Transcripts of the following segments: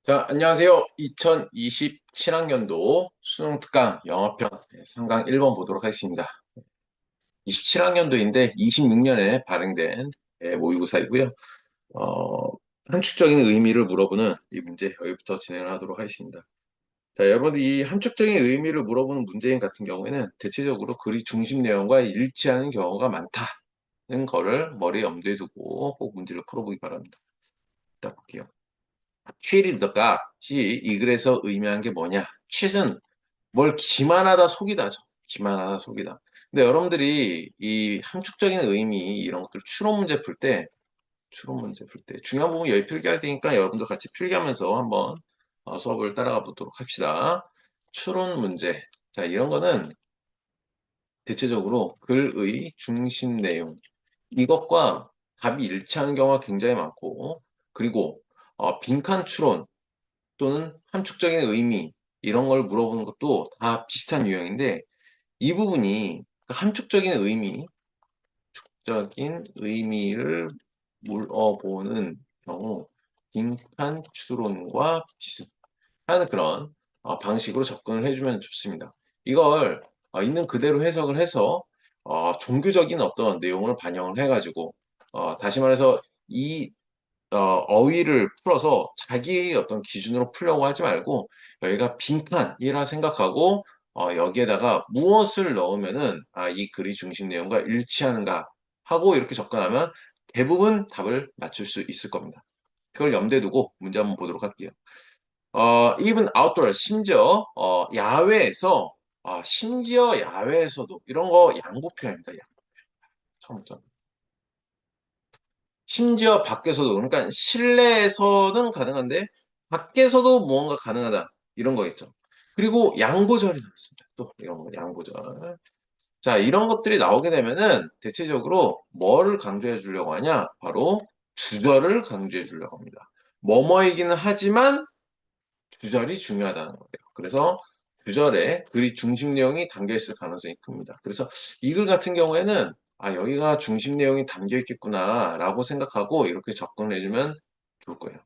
자, 안녕하세요. 2027학년도 수능 특강 영어편 3강 1번 보도록 하겠습니다. 27학년도인데 26년에 발행된 모의고사이고요. 어, 함축적인 의미를 물어보는 이 문제 여기부터 진행을 하도록 하겠습니다. 자, 여러분들 이 함축적인 의미를 물어보는 문제인 같은 경우에는 대체적으로 글이 중심 내용과 일치하는 경우가 많다는 거를 머리에 염두에 두고 꼭 문제를 풀어보기 바랍니다. 일단 볼게요. cheat the god이 이 글에서 의미한 게 뭐냐? cheat은 뭘 기만하다 속이다죠. 기만하다 속이다. 근데 여러분들이 이 함축적인 의미 이런 것들 추론 문제 풀 때 중요한 부분 여기 필기할 테니까 여러분들 같이 필기하면서 한번 수업을 따라가 보도록 합시다. 추론 문제. 자, 이런 거는 대체적으로 글의 중심 내용 이것과 답이 일치하는 경우가 굉장히 많고 그리고 빈칸 추론 또는 함축적인 의미 이런 걸 물어보는 것도 다 비슷한 유형인데 이 부분이 그 함축적인 의미를 물어보는 경우 빈칸 추론과 비슷한 그런 방식으로 접근을 해주면 좋습니다. 이걸 있는 그대로 해석을 해서 종교적인 어떤 내용을 반영을 해가지고 다시 말해서 이 어휘를 풀어서 자기의 어떤 기준으로 풀려고 하지 말고 여기가 빈칸이라 생각하고 여기에다가 무엇을 넣으면은 이 글의 중심 내용과 일치하는가 하고 이렇게 접근하면 대부분 답을 맞출 수 있을 겁니다. 그걸 염두에 두고 문제 한번 보도록 할게요. even outdoor 심지어 심지어 야외에서도 이런 거 양보표현입니다. 처음부터. 심지어 밖에서도 그러니까 실내에서는 가능한데 밖에서도 무언가 가능하다 이런 거겠죠. 그리고 양보절이 나왔습니다. 또 이런 거 양보절. 자, 이런 것들이 나오게 되면은 대체적으로 뭐를 강조해 주려고 하냐? 바로 주절을 강조해 주려고 합니다. 뭐뭐이기는 하지만 주절이 중요하다는 거예요. 그래서 주절에 글이 중심 내용이 담겨 있을 가능성이 큽니다. 그래서 이 글 같은 경우에는 여기가 중심 내용이 담겨 있겠구나라고 생각하고 이렇게 접근을 해주면 좋을 거예요.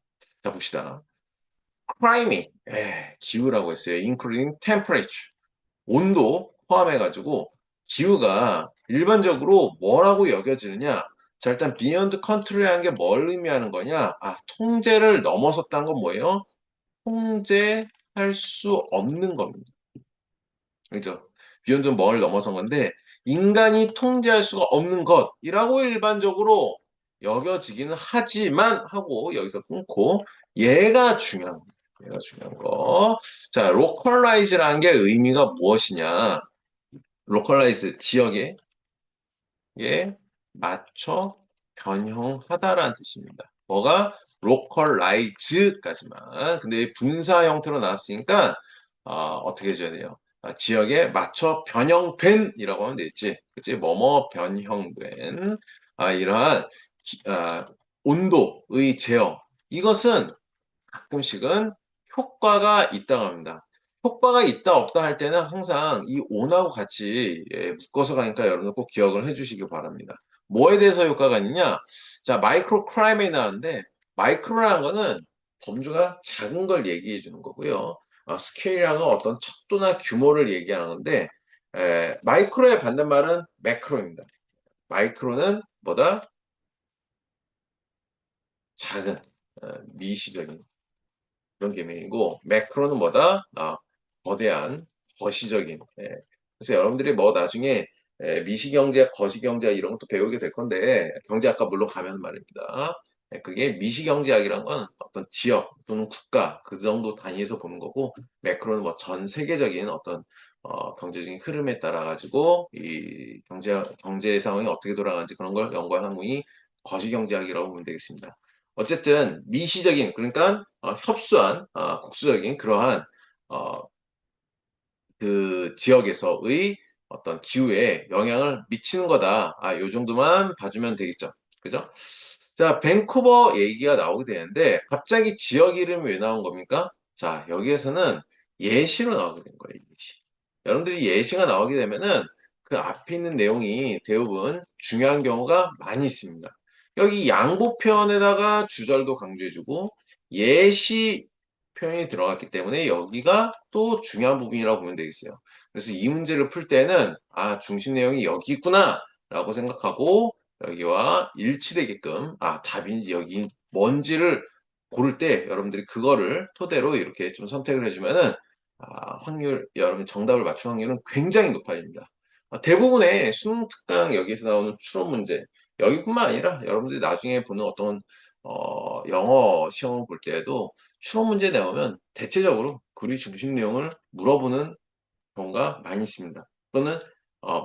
자, 봅시다. climate, 기후라고 했어요. including temperature, 온도 포함해가지고 기후가 일반적으로 뭐라고 여겨지느냐? 자, 일단 beyond control이라는 게 뭘 의미하는 거냐? 통제를 넘어섰다는 건 뭐예요? 통제할 수 없는 겁니다. 그죠? 비욘드 뭘 넘어선 건데 인간이 통제할 수가 없는 것이라고 일반적으로 여겨지기는 하지만 하고 여기서 끊고 얘가 중요한 거. 얘가 중요한 거. 자, localize라는 게 의미가 무엇이냐? localize 지역에 맞춰 변형하다라는 뜻입니다. 뭐가 localize까지만. 근데 분사 형태로 나왔으니까 어떻게 해줘야 돼요? 지역에 맞춰 변형된이라고 하면 되겠지. 그치? 뭐뭐 변형된 이러한 온도의 제어. 이것은 가끔씩은 효과가 있다고 합니다. 효과가 있다 없다 할 때는 항상 이 온하고 같이 묶어서 가니까 여러분 꼭 기억을 해주시기 바랍니다. 뭐에 대해서 효과가 있느냐? 자, 마이크로 크라임이 나왔는데 마이크로라는 거는 범주가 작은 걸 얘기해 주는 거고요. 스케일이라는 건 어떤 척도나 규모를 얘기하는 건데 마이크로의 반대말은 매크로입니다. 마이크로는 뭐다? 작은, 미시적인 그런 개념이고 매크로는 뭐다? 거대한 거시적인. 그래서 여러분들이 뭐 나중에 미시경제, 거시경제 이런 것도 배우게 될 건데 경제학과 물론 가면 말입니다. 그게 미시경제학이란 건 어떤 지역 또는 국가 그 정도 단위에서 보는 거고 매크로는 뭐 전 세계적인 어떤 경제적인 흐름에 따라 가지고 이 경제 상황이 어떻게 돌아가는지 그런 걸 연구하는 학문이 거시경제학이라고 보면 되겠습니다. 어쨌든 미시적인 그러니까 협소한 국수적인 그러한 어, 그 지역에서의 어떤 기후에 영향을 미치는 거다. 요 정도만 봐주면 되겠죠. 그죠? 자, 밴쿠버 얘기가 나오게 되는데 갑자기 지역 이름이 왜 나온 겁니까? 자, 여기에서는 예시로 나오게 된 거예요. 예시. 여러분들이 예시가 나오게 되면은 그 앞에 있는 내용이 대부분 중요한 경우가 많이 있습니다. 여기 양보편에다가 주절도 강조해주고 예시 표현이 들어갔기 때문에 여기가 또 중요한 부분이라고 보면 되겠어요. 그래서 이 문제를 풀 때는 아, 중심 내용이 여기 있구나 라고 생각하고 여기와 일치되게끔 아, 답인지 여기 뭔지를 고를 때 여러분들이 그거를 토대로 이렇게 좀 선택을 해주면은 아, 여러분 정답을 맞출 확률은 굉장히 높아집니다. 대부분의 수능 특강 여기에서 나오는 추론 문제 여기뿐만 아니라 여러분들이 나중에 보는 어떤 영어 시험을 볼 때에도 추론 문제 나오면 대체적으로 글의 중심 내용을 물어보는 경우가 많이 있습니다. 또는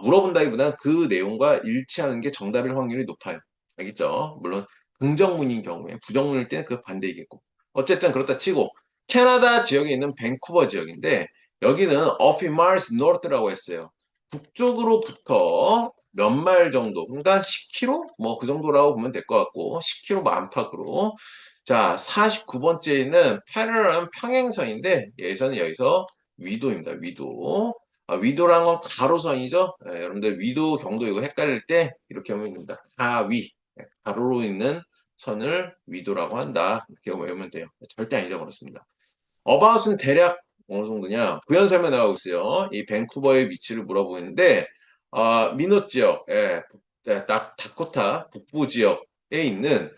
물어본다기보다는 그 내용과 일치하는 게 정답일 확률이 높아요. 알겠죠? 물론 긍정문인 경우에 부정문일 때는 그 반대이겠고. 어쨌든 그렇다 치고 캐나다 지역에 있는 밴쿠버 지역인데 여기는 a few miles north라고 했어요. 북쪽으로부터 몇 마일 정도, 그러니까 10km? 뭐 그 정도라고 보면 될 것 같고 10km 안팎으로 자 49번째에 있는 패럴은 평행선인데 여기서 위도입니다. 위도. 위도란 건 가로선이죠. 여러분들 위도, 경도 이거 헷갈릴 때 이렇게 하면 됩니다. 가위. 가로로 있는 선을 위도라고 한다. 이렇게 외우면 돼요. 절대 안 잊어버렸습니다. 어바웃은 대략 어느 정도냐? 부연 설명 나오고 있어요. 이 밴쿠버의 위치를 물어보고 있는데, 미노 지역, 다코타 북부 지역에 있는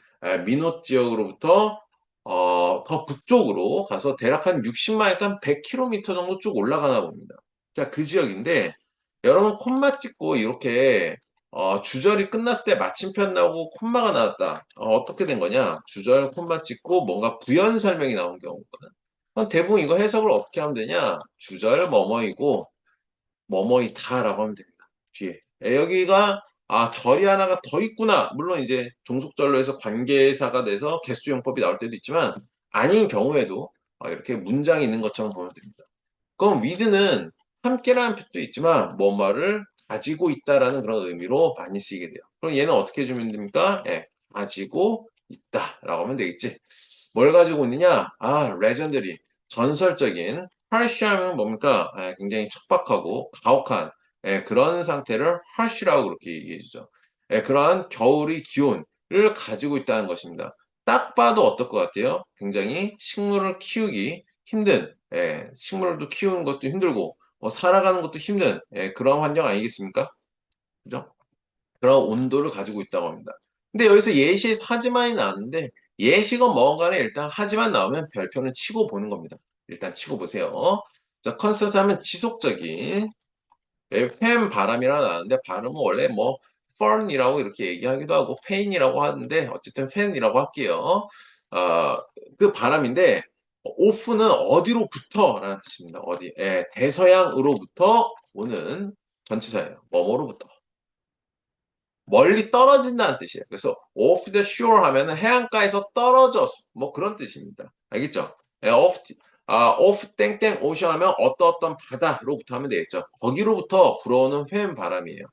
미노 지역으로부터 더 북쪽으로 가서 대략 한 60마일, 한 100km 정도 쭉 올라가나 봅니다. 자, 그 지역인데, 여러분 콤마 찍고 이렇게 주절이 끝났을 때 마침표 나오고 콤마가 나왔다. 어떻게 된 거냐? 주절 콤마 찍고 뭔가 부연 설명이 나온 경우거든. 그럼 대부분 이거 해석을 어떻게 하면 되냐? 주절 뭐뭐이고 뭐뭐이다라고 하면 됩니다. 뒤에. 여기가 절이 하나가 더 있구나. 물론 이제 종속절로 해서 관계사가 돼서 개수용법이 나올 때도 있지만 아닌 경우에도 이렇게 문장이 있는 것처럼 보면 됩니다. 그럼 with는 함께라는 표도 있지만 뭔가를 가지고 있다라는 그런 의미로 많이 쓰이게 돼요. 그럼 얘는 어떻게 해주면 됩니까? 가지고 있다라고 하면 되겠지. 뭘 가지고 있느냐? 레전더리, 전설적인 harsh하면 뭡니까? 굉장히 척박하고 가혹한 그런 상태를 harsh라고 그렇게 얘기해 주죠. 그러한 겨울의 기온을 가지고 있다는 것입니다. 딱 봐도 어떨 것 같아요? 굉장히 식물을 키우기 힘든, 식물도 키우는 것도 힘들고, 살아가는 것도 힘든, 그런 환경 아니겠습니까? 그죠? 그런 온도를 가지고 있다고 합니다. 근데 여기서 예시 하지만이 나왔는데, 예시건 뭐건 간에 일단 하지만 나오면 별표는 치고 보는 겁니다. 일단 치고 보세요. 자, 컨스턴스 하면 지속적인, 팬 바람이라 나왔는데, 발음은 원래 뭐, 펀이라고 이렇게 얘기하기도 하고, 페인이라고 하는데, 어쨌든 팬이라고 할게요. 어, 그 바람인데, 오프는 어디로부터 라는 뜻입니다. 어디, 대서양으로부터 오는 전치사예요. 뭐뭐로부터. 멀리 떨어진다는 뜻이에요. 그래서 off the shore 하면은 해안가에서 떨어져서 뭐 그런 뜻입니다. 알겠죠? off 땡땡 ocean 하면 어떤 바다로부터 하면 되겠죠. 거기로부터 불어오는 휘은 바람이에요.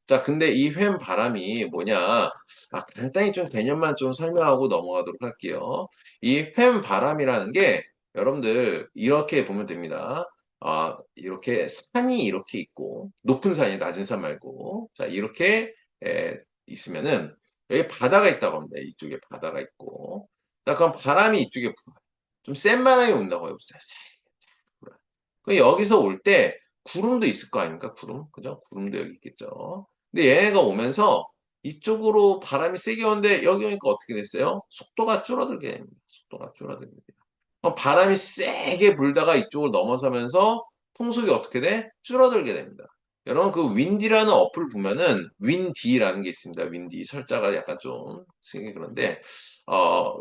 자, 근데 이 휘은 바람이 뭐냐? 간단히 좀 개념만 좀 설명하고 넘어가도록 할게요. 이 휘은 바람이라는 게 여러분들 이렇게 보면 됩니다. 이렇게 산이 이렇게 있고 높은 산이 낮은 산 말고 자 이렇게 있으면은 여기 바다가 있다고 합니다. 이쪽에 바다가 있고 자 그럼 바람이 이쪽에 불어요. 좀 센 바람이 온다고 해요. 불어요. 그럼 여기서 올 때 구름도 있을 거 아닙니까? 구름 그죠? 구름도 여기 있겠죠. 근데 얘네가 오면서 이쪽으로 바람이 세게 오는데 여기 오니까 어떻게 됐어요? 속도가 줄어들게 됩니다. 속도가 줄어들게 돼요. 그럼 바람이 세게 불다가 이쪽을 넘어서면서 풍속이 어떻게 돼? 줄어들게 됩니다. 여러분 그 윈디라는 어플 보면은 윈디라는 게 있습니다. 윈디 설자가 약간 좀 쓰기 그런데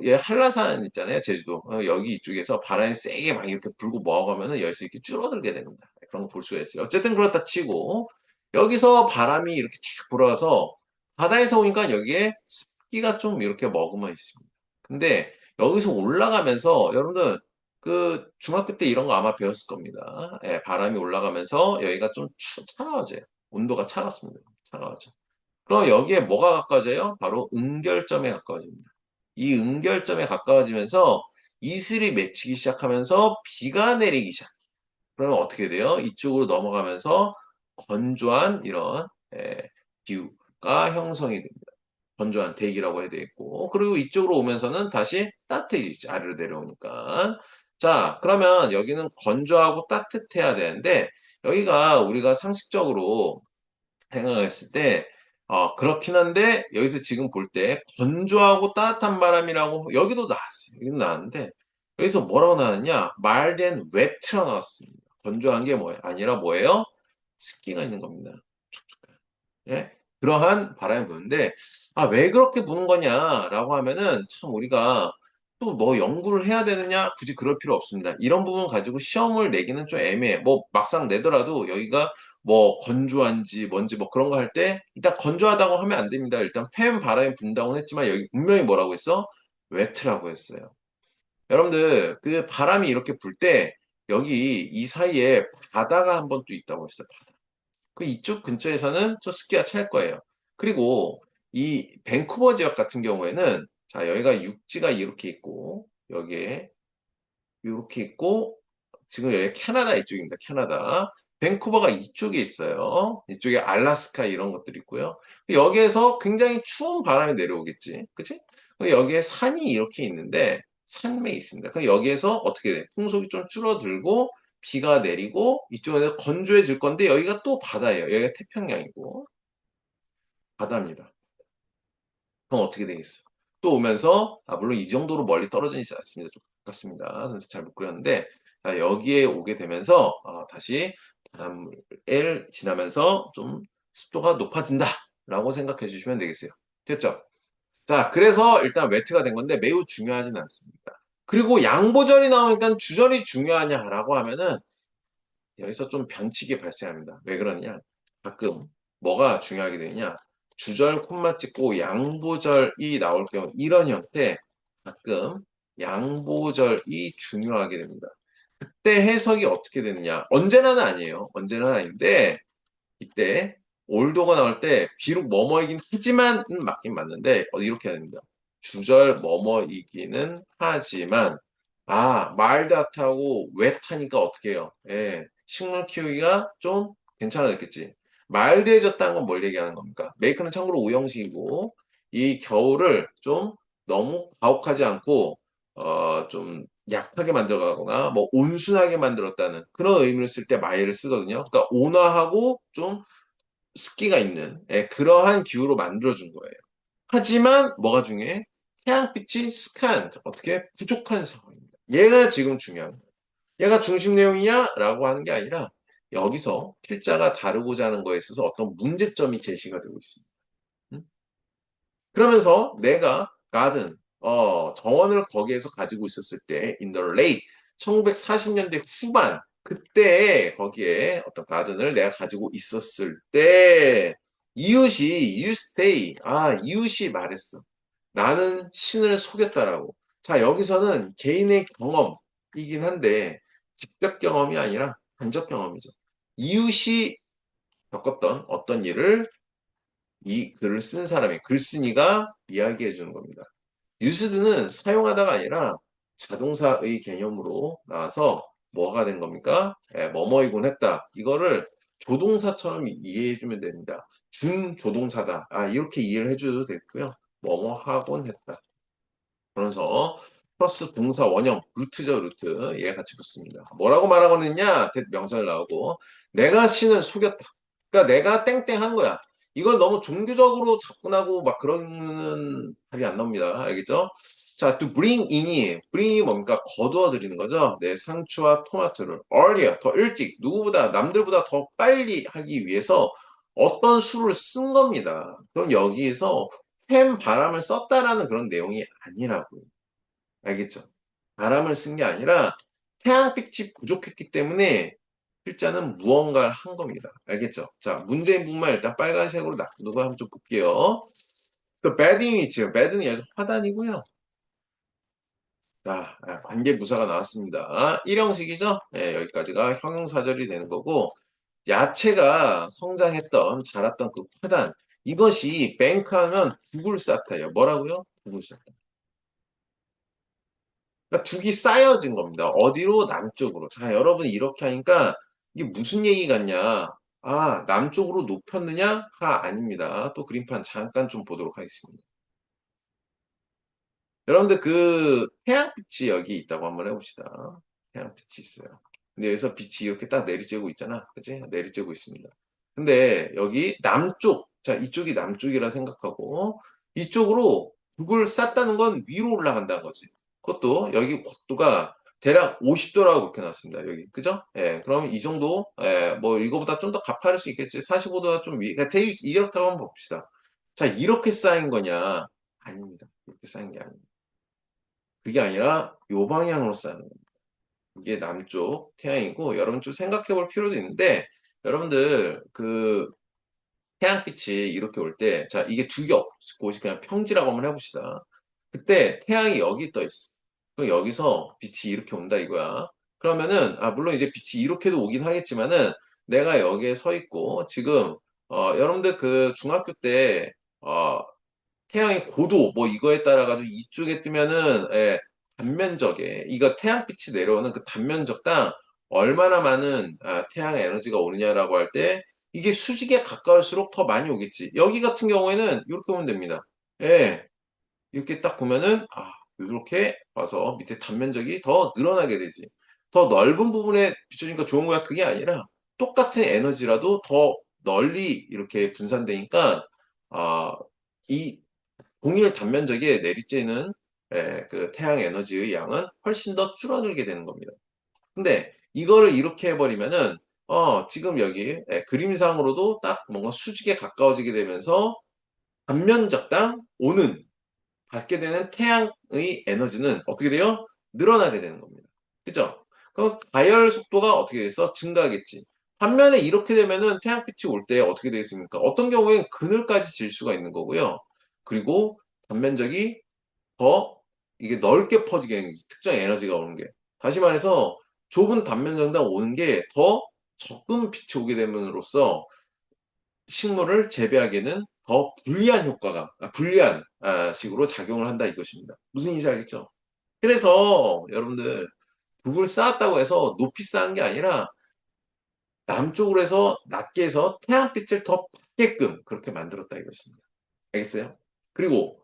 얘 한라산 있잖아요. 제주도 여기 이쪽에서 바람이 세게 막 이렇게 불고 뭐하면은 여기서 이렇게 줄어들게 됩니다. 그런 거 볼 수가 있어요. 어쨌든 그렇다 치고 여기서 바람이 이렇게 착 불어서 바다에서 오니까 여기에 습기가 좀 이렇게 머금어 있습니다. 근데 여기서 올라가면서 여러분들 그 중학교 때 이런 거 아마 배웠을 겁니다. 바람이 올라가면서 여기가 좀 차가워져요. 온도가 차갑습니다. 차가워져. 그럼 여기에 뭐가 가까워져요? 바로 응결점에 가까워집니다. 이 응결점에 가까워지면서 이슬이 맺히기 시작하면서 비가 내리기 시작. 그러면 어떻게 돼요? 이쪽으로 넘어가면서 건조한 이런 기후가 형성이 됩니다. 건조한 대기라고 해야 되겠고 그리고 이쪽으로 오면서는 다시 따뜻해지지 아래로 내려오니까 자, 그러면 여기는 건조하고 따뜻해야 되는데, 여기가 우리가 상식적으로 생각했을 때, 그렇긴 한데, 여기서 지금 볼 때, 건조하고 따뜻한 바람이라고, 여기도 나왔어요. 여기도 나왔는데, 여기서 뭐라고 나왔냐? 말된 웨트가 나왔습니다. 건조한 게 뭐예요? 아니라 뭐예요? 습기가 있는 겁니다. 예? 그러한 바람이 부는데, 왜 그렇게 부는 거냐라고 하면은, 참 우리가 또 뭐 연구를 해야 되느냐? 굳이 그럴 필요 없습니다. 이런 부분 가지고 시험을 내기는 좀 애매해. 뭐 막상 내더라도 여기가 뭐 건조한지 뭔지 뭐 그런 거 할 때, 일단 건조하다고 하면 안 됩니다. 일단 팬 바람이 분다고 했지만 여기 분명히 뭐라고 했어? 웨트라고 했어요. 여러분들, 그 바람이 이렇게 불 때, 여기 이 사이에 바다가 한 번 또 있다고 했어요. 그 이쪽 근처에서는 좀 습기가 찰 거예요. 그리고 이 밴쿠버 지역 같은 경우에는 자, 여기가 육지가 이렇게 있고 여기에 이렇게 있고 지금 여기 캐나다 이쪽입니다. 캐나다. 밴쿠버가 이쪽에 있어요. 이쪽에 알래스카 이런 것들이 있고요. 여기에서 굉장히 추운 바람이 내려오겠지. 그치? 여기에 산이 이렇게 있는데 산맥이 있습니다. 그럼 여기에서 어떻게 돼? 풍속이 좀 줄어들고 비가 내리고 이쪽에서 건조해질 건데 여기가 또 바다예요. 여기가 태평양이고 바다입니다. 그럼 어떻게 되겠어? 또 오면서 물론 이 정도로 멀리 떨어져 있지 않습니다. 좀 가깝습니다. 선생 잘 못 그렸는데 자, 여기에 오게 되면서 다시 바람을 지나면서 좀 습도가 높아진다라고 생각해 주시면 되겠어요. 됐죠? 자, 그래서 일단 웨트가 된 건데 매우 중요하진 않습니다. 그리고 양보절이 나오니까 주절이 중요하냐라고 하면은 여기서 좀 변칙이 발생합니다. 왜 그러느냐? 가끔 뭐가 중요하게 되느냐? 주절 콤마 찍고 양보절이 나올 경우 이런 형태 가끔 양보절이 중요하게 됩니다. 그때 해석이 어떻게 되느냐? 언제나는 아니에요. 언제나는 아닌데 이때 올도가 나올 때 비록 뭐뭐이긴 하지만 맞긴 맞는데 이렇게 해야 됩니다. 주절 뭐뭐이기는 하지만 말다트하고 웻하니까 어떻게 해요? 예, 식물 키우기가 좀 괜찮아졌겠지. 말드해졌다는 건 뭘 얘기하는 겁니까? 메이크는 참고로 우형식이고 이 겨울을 좀 너무 가혹하지 않고 좀 약하게 만들어가거나 뭐 온순하게 만들었다는 그런 의미를 쓸 때 마이를 쓰거든요. 그러니까 온화하고 좀 습기가 있는 그러한 기후로 만들어준 거예요. 하지만 뭐가 중요해? 태양빛이 스칸트 어떻게 부족한 상황입니다. 얘가 지금 중요한 거예요. 얘가 중심 내용이냐? 라고 하는 게 아니라 여기서 필자가 다루고자 하는 거에 있어서 어떤 문제점이 제시가 되고 있습니다. 음? 그러면서 내가 가든 정원을 거기에서 가지고 있었을 때 in the late 1940년대 후반 그때 거기에 어떤 가든을 내가 가지고 있었을 때 이웃이 you say 이웃이 말했어. 나는 신을 속였다라고. 자, 여기서는 개인의 경험이긴 한데 직접 경험이 아니라 간접 경험이죠. 이웃이 겪었던 어떤 일을 이 글을 쓴 사람이 글쓴이가 이야기해 주는 겁니다. 유스드는 사용하다가 아니라 자동사의 개념으로 나와서 뭐가 된 겁니까? 뭐뭐이곤 했다. 이거를 조동사처럼 이해해 주면 됩니다. 준조동사다. 이렇게 이해를 해줘도 되고요. 뭐뭐 하곤 했다. 그러면서 플러스 동사 원형 루트죠 루트 얘 같이 붙습니다. 뭐라고 말하고 있느냐 명사를 나오고 내가 신을 속였다. 그러니까 내가 땡땡한 거야. 이걸 너무 종교적으로 접근하고 막 그러는 답이 안 나옵니다. 알겠죠? 자, to bring in이 bring이 뭡니까? 거두어 드리는 거죠. 내 상추와 토마토를 earlier 더 일찍 누구보다 남들보다 더 빨리 하기 위해서 어떤 수를 쓴 겁니다. 그럼 여기에서 샘 바람을 썼다라는 그런 내용이 아니라고요. 알겠죠? 바람을 쓴 게 아니라 태양빛이 부족했기 때문에 필자는 무언가를 한 겁니다. 알겠죠? 자, 문제인 부분만 일단 빨간색으로 누가 한번 좀 볼게요. 또 배딩이 있죠. 배딩이 여기서 화단이고요. 자, 관계부사가 나왔습니다. 일형식이죠? 여기까지가 형용사절이 되는 거고 야채가 성장했던 자랐던 그 화단 이것이 뱅크 하면 죽을 쌓다예요. 뭐라고요? 죽을 쌓다. 그러니까 죽이 쌓여진 겁니다. 어디로? 남쪽으로. 자, 여러분이 이렇게 하니까 이게 무슨 얘기 같냐? 남쪽으로 높였느냐?가 아닙니다. 또 그림판 잠깐 좀 보도록 하겠습니다. 여러분들 그 태양빛이 여기 있다고 한번 해봅시다. 태양빛이 있어요. 근데 여기서 빛이 이렇게 딱 내리쬐고 있잖아. 그치? 내리쬐고 있습니다. 근데 여기 남쪽, 자, 이쪽이 남쪽이라 생각하고, 이쪽으로 북을 쐈다는 건 위로 올라간다는 거지. 그것도 여기 각도가 대략 50도라고 그렇게 놨습니다. 여기. 그죠? 예, 그럼 이 정도, 예, 뭐 이거보다 좀 더 가파를 수 있겠지. 45도가 좀 그러니까 이렇다고 한번 봅시다. 자, 이렇게 쌓인 거냐? 아닙니다. 이렇게 쌓인 게 아닙니다. 그게 아니라 요 방향으로 쌓는 겁니다. 이게 남쪽 태양이고 여러분 좀 생각해 볼 필요도 있는데 여러분들 그 태양빛이 이렇게 올 때 자 이게 두 겹 곳이 그냥 평지라고 한번 해봅시다. 그때 태양이 여기 떠 있어. 그럼 여기서 빛이 이렇게 온다 이거야. 그러면은 아 물론 이제 빛이 이렇게도 오긴 하겠지만은 내가 여기에 서 있고 지금 여러분들 그 중학교 때 태양의 고도 뭐 이거에 따라 가지고 이쪽에 뜨면은 단면적에 이거 태양빛이 내려오는 그 단면적당 얼마나 많은 태양 에너지가 오느냐라고 할 때 이게 수직에 가까울수록 더 많이 오겠지. 여기 같은 경우에는 이렇게 보면 됩니다. 예, 이렇게 딱 보면은 이렇게 와서 밑에 단면적이 더 늘어나게 되지. 더 넓은 부분에 비춰지니까 좋은 거야. 그게 아니라 똑같은 에너지라도 더 널리 이렇게 분산되니까 이 동일 단면적에 내리쬐는 그 태양 에너지의 양은 훨씬 더 줄어들게 되는 겁니다. 근데 이거를 이렇게 해버리면은 지금 여기 그림상으로도 딱 뭔가 수직에 가까워지게 되면서 단면적당 오는 받게 되는 태양의 에너지는 어떻게 돼요? 늘어나게 되는 겁니다. 그죠? 그럼 가열 속도가 어떻게 돼서 증가하겠지. 반면에 이렇게 되면은 태양빛이 올 때 어떻게 되겠습니까? 어떤 경우엔 그늘까지 질 수가 있는 거고요. 그리고 단면적이 더 이게 넓게 퍼지게 하는 거지. 특정 에너지가 오는 게. 다시 말해서 좁은 단면적당 오는 게 더 적은 빛이 오게 됨으로써 식물을 재배하기에는 더 불리한 효과가, 불리한 식으로 작용을 한다 이것입니다. 무슨 인지 알겠죠? 그래서 여러분들 북을 쌓았다고 해서 높이 쌓은 게 아니라 남쪽으로 해서 낮게 해서 태양빛을 더 받게끔 그렇게 만들었다 이것입니다. 알겠어요? 그리고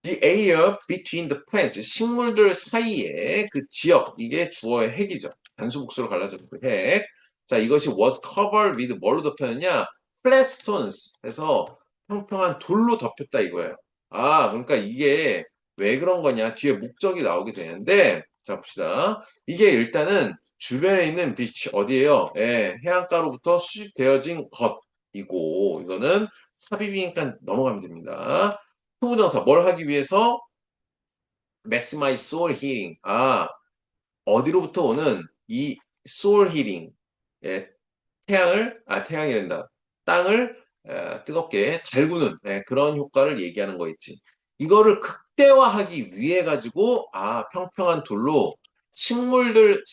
The area between the plants, 식물들 사이에 그 지역, 이게 주어의 핵이죠. 단수 복수로 갈라져서 그 핵. 자, 이것이 was covered with 뭘로 덮였느냐? flat stones 해서 평평한 돌로 덮였다 이거예요. 그러니까 이게 왜 그런 거냐? 뒤에 목적이 나오게 되는데, 자, 봅시다. 이게 일단은 주변에 있는 비치, 어디에요? 예, 해안가로부터 수집되어진 것이고, 이거는 삽입이니까 넘어가면 됩니다. 후부정사 뭘 하기 위해서 maximize soil heating 어디로부터 오는 이 soil heating 태양이란다 땅을 뜨겁게 달구는 그런 효과를 얘기하는 거 있지. 이거를 극대화하기 위해 가지고 평평한 돌로 식물을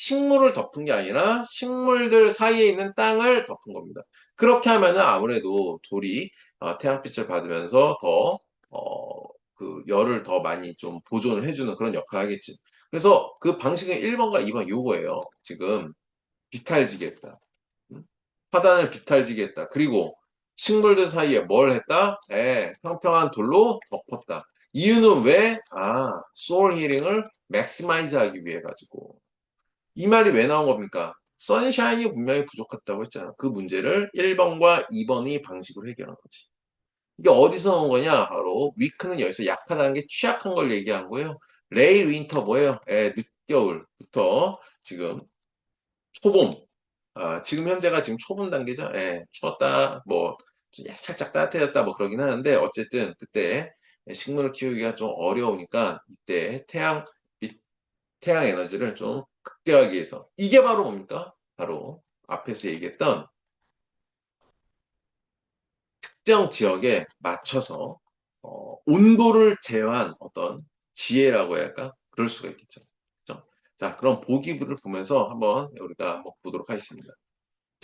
덮은 게 아니라 식물들 사이에 있는 땅을 덮은 겁니다. 그렇게 하면은 아무래도 돌이 태양빛을 받으면서 더 그 열을 더 많이 좀 보존을 해주는 그런 역할을 하겠지. 그래서 그 방식은 1번과 2번 요거예요. 지금 비탈지게 했다. 화단을 비탈지게 했다. 그리고 식물들 사이에 뭘 했다? 평평한 돌로 덮었다. 이유는 왜? 소울 힐링을 맥시마이즈 하기 위해 가지고. 이 말이 왜 나온 겁니까? 선샤인이 분명히 부족했다고 했잖아. 그 문제를 1번과 2번의 방식으로 해결한 거지. 이게 어디서 나온 거냐? 바로 위크는 여기서 약하다는 게 취약한 걸 얘기한 거예요. 레일 윈터 뭐예요? 늦겨울부터 지금 초봄. 지금 현재가 지금 초봄 단계죠. 추웠다, 뭐, 살짝 따뜻해졌다, 뭐, 그러긴 하는데, 어쨌든, 그때 식물을 키우기가 좀 어려우니까, 이때 태양 에너지를 좀 극대화하기 위해서. 이게 바로 뭡니까? 바로 앞에서 얘기했던 특정 지역에 맞춰서, 온도를 제어한 어떤 지혜라고 해야 할까? 그럴 수가 있겠죠. 그죠? 자, 그럼 보기를 보면서 한번 우리가 한번 보도록 하겠습니다.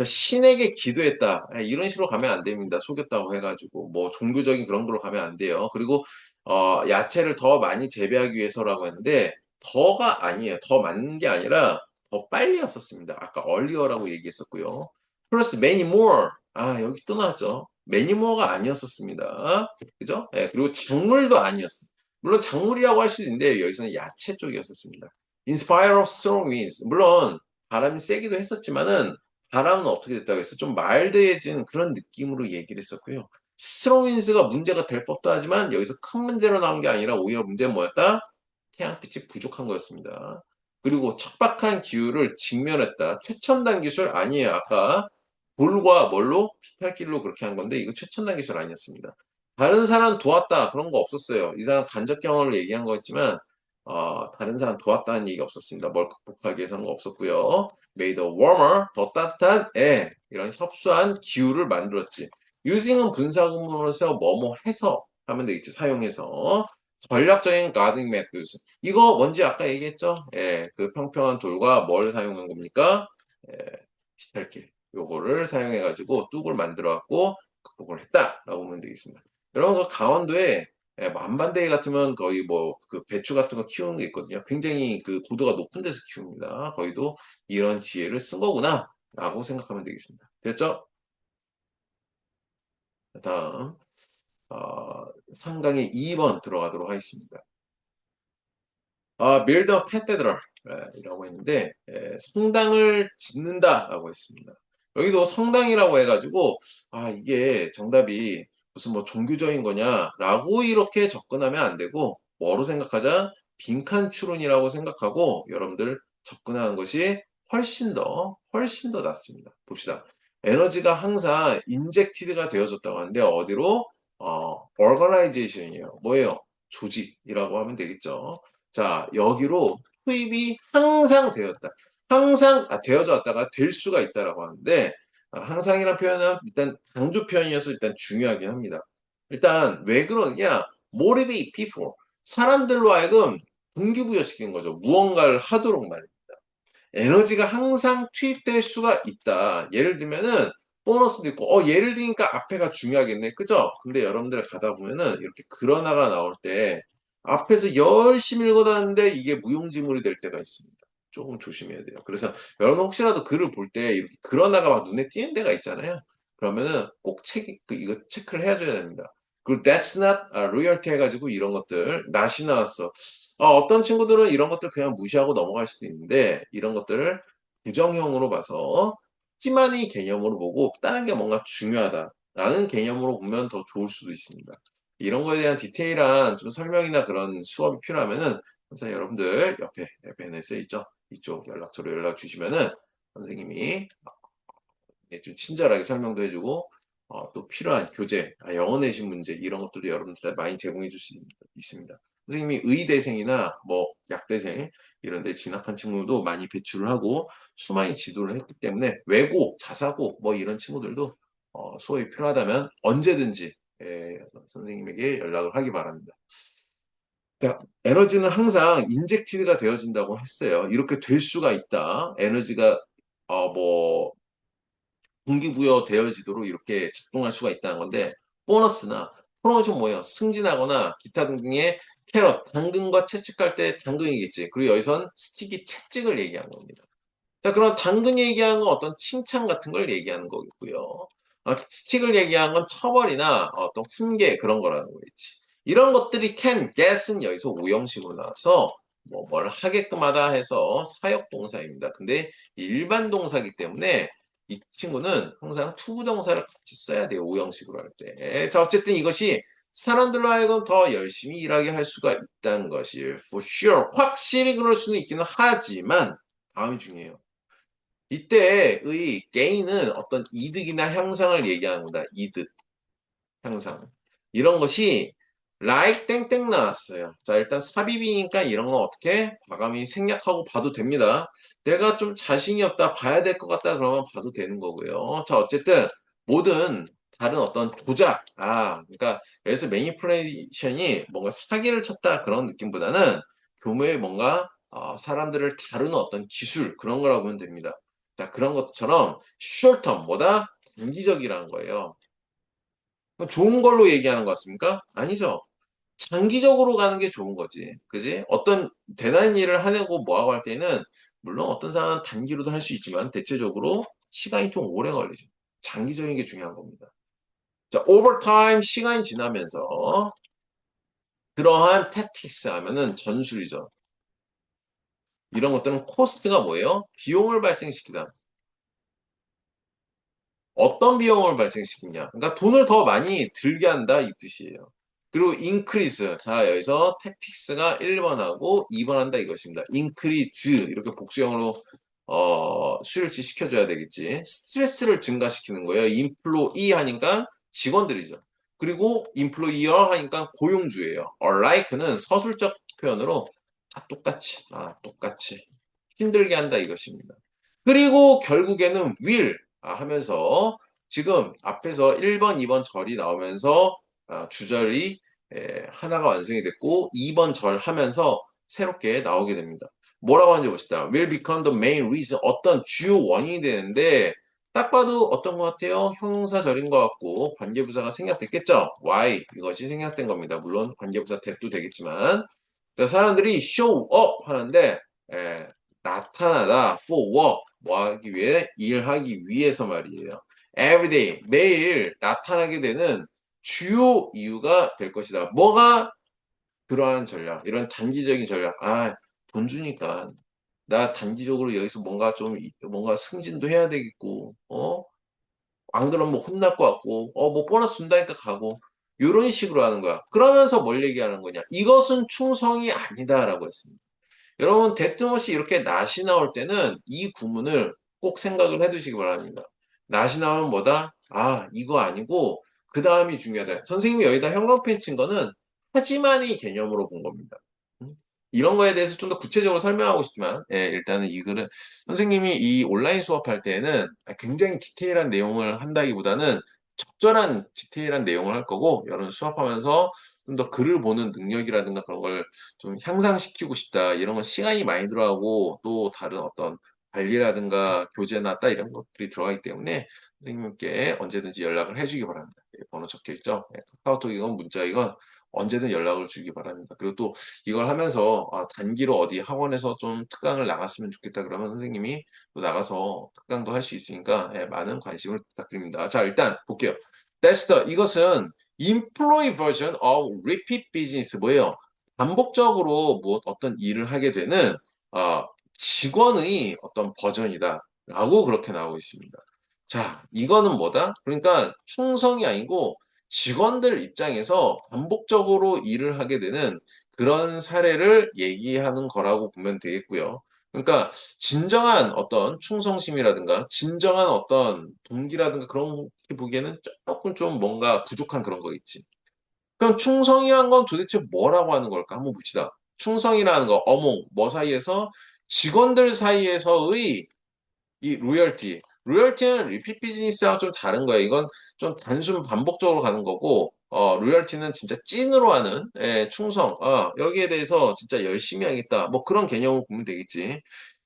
신에게 기도했다. 이런 식으로 가면 안 됩니다. 속였다고 해가지고 뭐 종교적인 그런 걸로 가면 안 돼요. 그리고 야채를 더 많이 재배하기 위해서라고 했는데 더가 아니에요. 더 많은 게 아니라 더 빨리였었습니다. 아까 earlier라고 얘기했었고요. 플러스 many more. 여기 또 나왔죠. many more가 아니었었습니다. 그죠? 그리고 작물도 아니었어. 물론 작물이라고 할 수도 있는데 여기서는 야채 쪽이었었습니다. Inspire of strong winds. 물론 바람이 세기도 했었지만은 바람은 어떻게 됐다고 했어? 좀 마일드해진 그런 느낌으로 얘기를 했었고요. 스트롱 윈즈가 문제가 될 법도 하지만 여기서 큰 문제로 나온 게 아니라 오히려 문제는 뭐였다? 태양빛이 부족한 거였습니다. 그리고 척박한 기후를 직면했다. 최첨단 기술 아니에요. 아까 볼과 뭘로? 피탈길로 그렇게 한 건데 이거 최첨단 기술 아니었습니다. 다른 사람 도왔다 그런 거 없었어요. 이 사람 간접 경험을 얘기한 거였지만 다른 사람 도왔다는 얘기 없었습니다. 뭘 극복하기 위해서는 거 없었고요. Made a warmer 더 따뜻한 이런 협소한 기후를 만들었지. using은 분사구문으로서 뭐뭐 해서 하면 되겠지. 사용해서 전략적인 가딩 메토드. 이거 뭔지 아까 얘기했죠? 예, 그 평평한 돌과 뭘 사용한 겁니까? 예, 피탈길. 요거를 사용해가지고 뚝을 만들어갖고 극복을 했다라고 보면 되겠습니다. 여러분, 그 강원도에 만반데이 같으면 거의 뭐 그 배추 같은 거 키우는 게 있거든요. 굉장히 그 고도가 높은 데서 키웁니다. 거의도 이런 지혜를 쓴 거구나 라고 생각하면 되겠습니다. 됐죠? 다음 상강의 2번 들어가도록 하겠습니다. build a cathedral 이라고 했는데 성당을 짓는다라고 했습니다. 여기도 성당이라고 해가지고 이게 정답이 무슨 뭐 종교적인 거냐라고 이렇게 접근하면 안 되고 뭐로 생각하자 빈칸 추론이라고 생각하고 여러분들 접근하는 것이 훨씬 더 낫습니다. 봅시다. 에너지가 항상 인젝티드가 되어졌다고 하는데 어디로? organization이에요. 뭐예요? 조직이라고 하면 되겠죠. 자, 여기로 투입이 항상 되었다. 항상 되어져 왔다가 될 수가 있다라고 하는데 항상이라는 표현은 일단 강조 표현이어서 일단 중요하긴 합니다. 일단 왜 그러느냐? motivate people. 사람들로 하여금 동기부여시키는 거죠. 무언가를 하도록 말이에요. 에너지가 항상 투입될 수가 있다. 예를 들면은 보너스도 있고, 예를 들니까 앞에가 중요하겠네. 그죠? 근데 여러분들 가다 보면은 이렇게 그러나가 나올 때 앞에서 열심히 읽어놨는데 이게 무용지물이 될 때가 있습니다. 조금 조심해야 돼요. 그래서 여러분 혹시라도 글을 볼 때 이렇게 그러나가 막 눈에 띄는 데가 있잖아요. 그러면은 꼭 이거 체크를 해줘야 됩니다. 그리고 that's not reality 해가지고 이런 것들, not이 나왔어. 어떤 친구들은 이런 것들 그냥 무시하고 넘어갈 수도 있는데 이런 것들을 부정형으로 봐서 찌만이 개념으로 보고 다른 게 뭔가 중요하다라는 개념으로 보면 더 좋을 수도 있습니다. 이런 거에 대한 디테일한 좀 설명이나 그런 수업이 필요하면은 항상 여러분들 옆에 FNS에 있죠. 이쪽 연락처로 연락 주시면은 선생님이 좀 친절하게 설명도 해주고 또 필요한 교재, 영어 내신 문제 이런 것들도 여러분들 많이 제공해 줄 수 있습니다. 선생님이 의대생이나 뭐 약대생 이런 데 진학한 친구도 많이 배출을 하고 수많이 지도를 했기 때문에 외고, 자사고 뭐 이런 친구들도 수업이 필요하다면 언제든지 선생님에게 연락을 하기 바랍니다. 그러니까 에너지는 항상 인젝티드가 되어진다고 했어요. 이렇게 될 수가 있다. 에너지가 뭐 동기부여 되어지도록 이렇게 작동할 수가 있다는 건데 보너스나 프로모션 뭐예요? 승진하거나 기타 등등의 캐럿, 당근과 채찍할 때 당근이겠지. 그리고 여기선 스틱이 채찍을 얘기한 겁니다. 자, 그럼 당근 얘기하는 건 어떤 칭찬 같은 걸 얘기하는 거겠고요. 스틱을 얘기하는 건 처벌이나 어떤 훈계 그런 거라는 거겠지. 이런 것들이 can, get은 여기서 오형식으로 나와서 뭘 하게끔 하다 해서 사역 동사입니다. 근데 일반 동사이기 때문에 이 친구는 항상 투부정사를 같이 써야 돼요. 오형식으로 할 때. 자, 어쨌든 이것이 사람들로 하여금 더 열심히 일하게 할 수가 있다는 것이 for sure. 확실히 그럴 수는 있기는 하지만 다음이 중요해요. 이때의 gain은 어떤 이득이나 향상을 얘기하는 거다. 이득, 향상. 이런 것이 like 땡땡 나왔어요. 자, 일단 삽입이니까 이런 거 어떻게 과감히 생략하고 봐도 됩니다. 내가 좀 자신이 없다, 봐야 될 것 같다 그러면 봐도 되는 거고요. 자, 어쨌든 모든 다른 어떤 조작, 그러니까 여기서 매니플레이션이 뭔가 사기를 쳤다 그런 느낌보다는 교묘의 뭔가 사람들을 다루는 어떤 기술 그런 거라고 보면 됩니다. 자, 그런 것처럼 short term, 뭐다? 단기적이라는 거예요. 좋은 걸로 얘기하는 것 같습니까? 아니죠. 장기적으로 가는 게 좋은 거지. 그지? 어떤 대단한 일을 하려고 뭐하고 할 때는 물론 어떤 사람은 단기로도 할 수 있지만 대체적으로 시간이 좀 오래 걸리죠. 장기적인 게 중요한 겁니다. 자, over time 시간이 지나면서 그러한 tactics 하면은 전술이죠. 이런 것들은 코스트가 뭐예요? 비용을 발생시키다. 어떤 비용을 발생시키냐? 그러니까 돈을 더 많이 들게 한다 이 뜻이에요. 그리고 increase. 자, 여기서 tactics가 1번하고 2번 한다 이것입니다. increase 이렇게 복수형으로 수일치 시켜줘야 되겠지. 스트레스를 증가시키는 거예요. employee 하니까 직원들이죠. 그리고 employer 하니까 고용주예요. like는 서술적 표현으로 다 똑같이, 똑같이 힘들게 한다 이것입니다. 그리고 결국에는 will 하면서 지금 앞에서 1번, 2번 절이 나오면서 주절이 하나가 완성이 됐고 2번 절 하면서 새롭게 나오게 됩니다. 뭐라고 하는지 봅시다. will become the main reason 어떤 주요 원인이 되는데 딱 봐도 어떤 것 같아요? 형용사절인 것 같고 관계부사가 생략됐겠죠? why 이것이 생략된 겁니다. 물론 관계부사 대도 되겠지만 그러니까 사람들이 show up 하는데 에, 나타나다 for work 뭐 하기 위해 일하기 위해서 말이에요. every day 매일 나타나게 되는 주요 이유가 될 것이다. 뭐가 그러한 전략, 이런 단기적인 전략. 돈 주니까 나 단기적으로 여기서 뭔가 좀 뭔가 승진도 해야 되겠고, 안 그러면 뭐 혼날 것 같고, 뭐 보너스 준다니까 가고. 이런 식으로 하는 거야. 그러면서 뭘 얘기하는 거냐? 이것은 충성이 아니다라고 했습니다. 여러분, 대뜸없이 이렇게 낫이 나올 때는 이 구문을 꼭 생각을 해두시기 바랍니다. 낫이 나오면 뭐다? 이거 아니고, 그 다음이 중요하다. 선생님이 여기다 형광펜 친 거는 하지만이 개념으로 본 겁니다. 음? 이런 거에 대해서 좀 더 구체적으로 설명하고 싶지만, 일단은 이 글은 선생님이 이 온라인 수업할 때에는 굉장히 디테일한 내용을 한다기보다는 적절한 디테일한 내용을 할 거고, 여러분 수업하면서 좀 더 글을 보는 능력이라든가 그런 걸 좀 향상시키고 싶다. 이런 건 시간이 많이 들어가고 또 다른 어떤 관리라든가 교재나 따 이런 것들이 들어가기 때문에 선생님께 언제든지 연락을 해주기 바랍니다. 번호 적혀 있죠? 카카오톡이건 문자이건 언제든 연락을 주기 바랍니다. 그리고 또 이걸 하면서 단기로 어디 학원에서 좀 특강을 나갔으면 좋겠다 그러면 선생님이 또 나가서 특강도 할 수 있으니까 많은 관심을 부탁드립니다. 자, 일단 볼게요. That's 이것은 employee version of repeat business 뭐예요? 반복적으로 어떤 일을 하게 되는 직원의 어떤 버전이다라고 그렇게 나오고 있습니다. 자, 이거는 뭐다? 그러니까 충성이 아니고 직원들 입장에서 반복적으로 일을 하게 되는 그런 사례를 얘기하는 거라고 보면 되겠고요. 그러니까 진정한 어떤 충성심이라든가 진정한 어떤 동기라든가 그런 게 보기에는 조금 좀 뭔가 부족한 그런 거 있지. 그럼 충성이란 건 도대체 뭐라고 하는 걸까? 한번 봅시다. 충성이라는 거, 어몽, 뭐 사이에서? 직원들 사이에서의 이 로열티. 로열티는 리핏 비즈니스하고 좀 다른 거예요. 이건 좀 단순 반복적으로 가는 거고, 로열티는 진짜 찐으로 하는, 충성. 여기에 대해서 진짜 열심히 하겠다. 뭐 그런 개념을 보면 되겠지.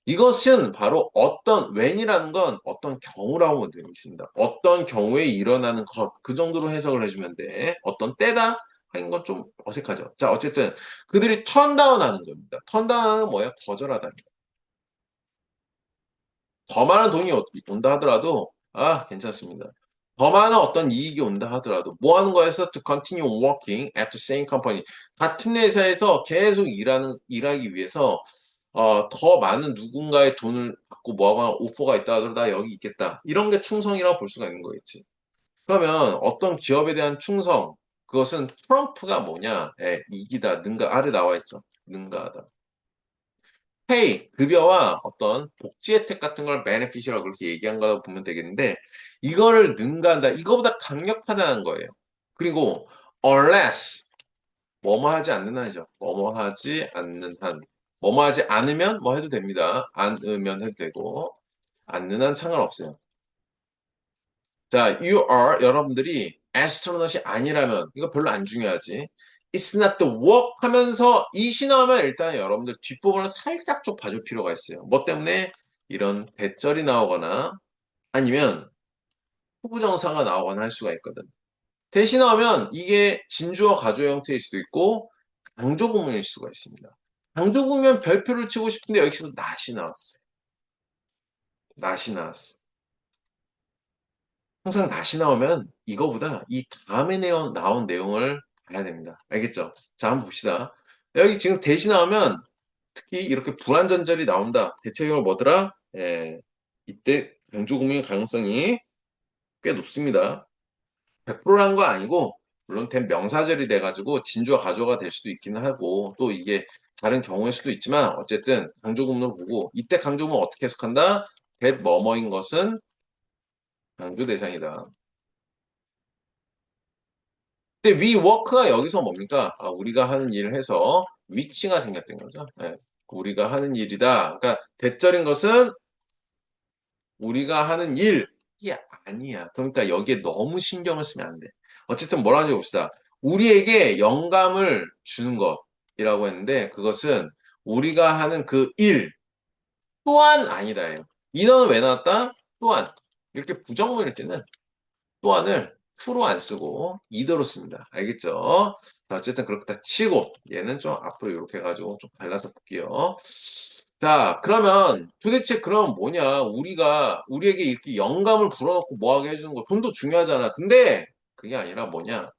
이것은 바로 어떤, when이라는 건 어떤 경우라고 보면 되겠습니다. 어떤 경우에 일어나는 것. 그 정도로 해석을 해주면 돼. 어떤 때다? 하는 건 좀 어색하죠. 자, 어쨌든 그들이 턴다운 하는 겁니다. 턴다운은 뭐야? 거절하다. 더 많은 돈이 온다 하더라도 괜찮습니다. 더 많은 어떤 이익이 온다 하더라도 뭐 하는 거에서 to continue working at the same company 같은 회사에서 계속 일하기 위해서 더 많은 누군가의 돈을 받고 뭐 하거나 오퍼가 있다 하더라도 나 여기 있겠다. 이런 게 충성이라고 볼 수가 있는 거겠지. 그러면 어떤 기업에 대한 충성 그것은 트럼프가 뭐냐? 이기다, 능가, 아래 나와 있죠. 능가하다. 페이, 급여와 어떤 복지 혜택 같은 걸 베네핏이라고 그렇게 얘기한 거라고 보면 되겠는데, 이거를 능가한다. 이거보다 강력하다는 거예요. 그리고 unless, 뭐뭐 하지 않는 한이죠. 뭐뭐 하지 않는 한. 뭐뭐 하지 않으면 뭐 해도 됩니다. 않으면 해도 되고, 않는 한 상관없어요. 자, you are, 여러분들이 astronaut이 아니라면, 이거 별로 안 중요하지. It's not the work 하면서 이시 나오면 일단 여러분들 뒷부분을 살짝 좀 봐줄 필요가 있어요. 뭐 때문에 이런 대절이 나오거나 아니면 후부정사가 나오거나 할 수가 있거든. 대시 나오면 이게 진주어 가주어 형태일 수도 있고 강조구문일 수가 있습니다. 강조구문 별표를 치고 싶은데 여기서 낫이 나왔어요. 낫이 나왔어. 항상 낫이 나오면 이거보다 이 다음에 나온 내용을 가야 됩니다. 알겠죠? 자, 한번 봅시다. 여기 지금 대시 나오면 특히 이렇게 불안전절이 나온다. 대체적으로 뭐더라? 예, 이때 강조금융 가능성이 꽤 높습니다. 100%라는 거 아니고 물론 된 명사절이 돼가지고 진주가 가조가 될 수도 있기는 하고 또 이게 다른 경우일 수도 있지만 어쨌든 강조금융을 보고 이때 강조금은 어떻게 해석한다? that 뭐뭐인 것은 강조 대상이다. 근데 we work가 여기서 뭡니까? 아, 우리가 하는 일을 해서 위치가 생겼던 거죠. 예, 우리가 하는 일이다. 그러니까 대절인 것은 우리가 하는 일이 아니야. 그러니까 여기에 너무 신경을 쓰면 안 돼. 어쨌든 뭐라는지 봅시다. 우리에게 영감을 주는 것이라고 했는데 그것은 우리가 하는 그 일 또한 아니다예요. 인어는 왜 나왔다? 또한. 이렇게 부정문일 때는 또한을 to로 안 쓰고 either로 씁니다. 알겠죠? 자, 어쨌든 그렇게 다 치고 얘는 좀 앞으로 이렇게 해가지고 좀 갈라서 볼게요. 자, 그러면 도대체 그럼 뭐냐? 우리에게 이렇게 영감을 불어넣고 뭐하게 해주는 거 돈도 중요하잖아. 근데 그게 아니라 뭐냐?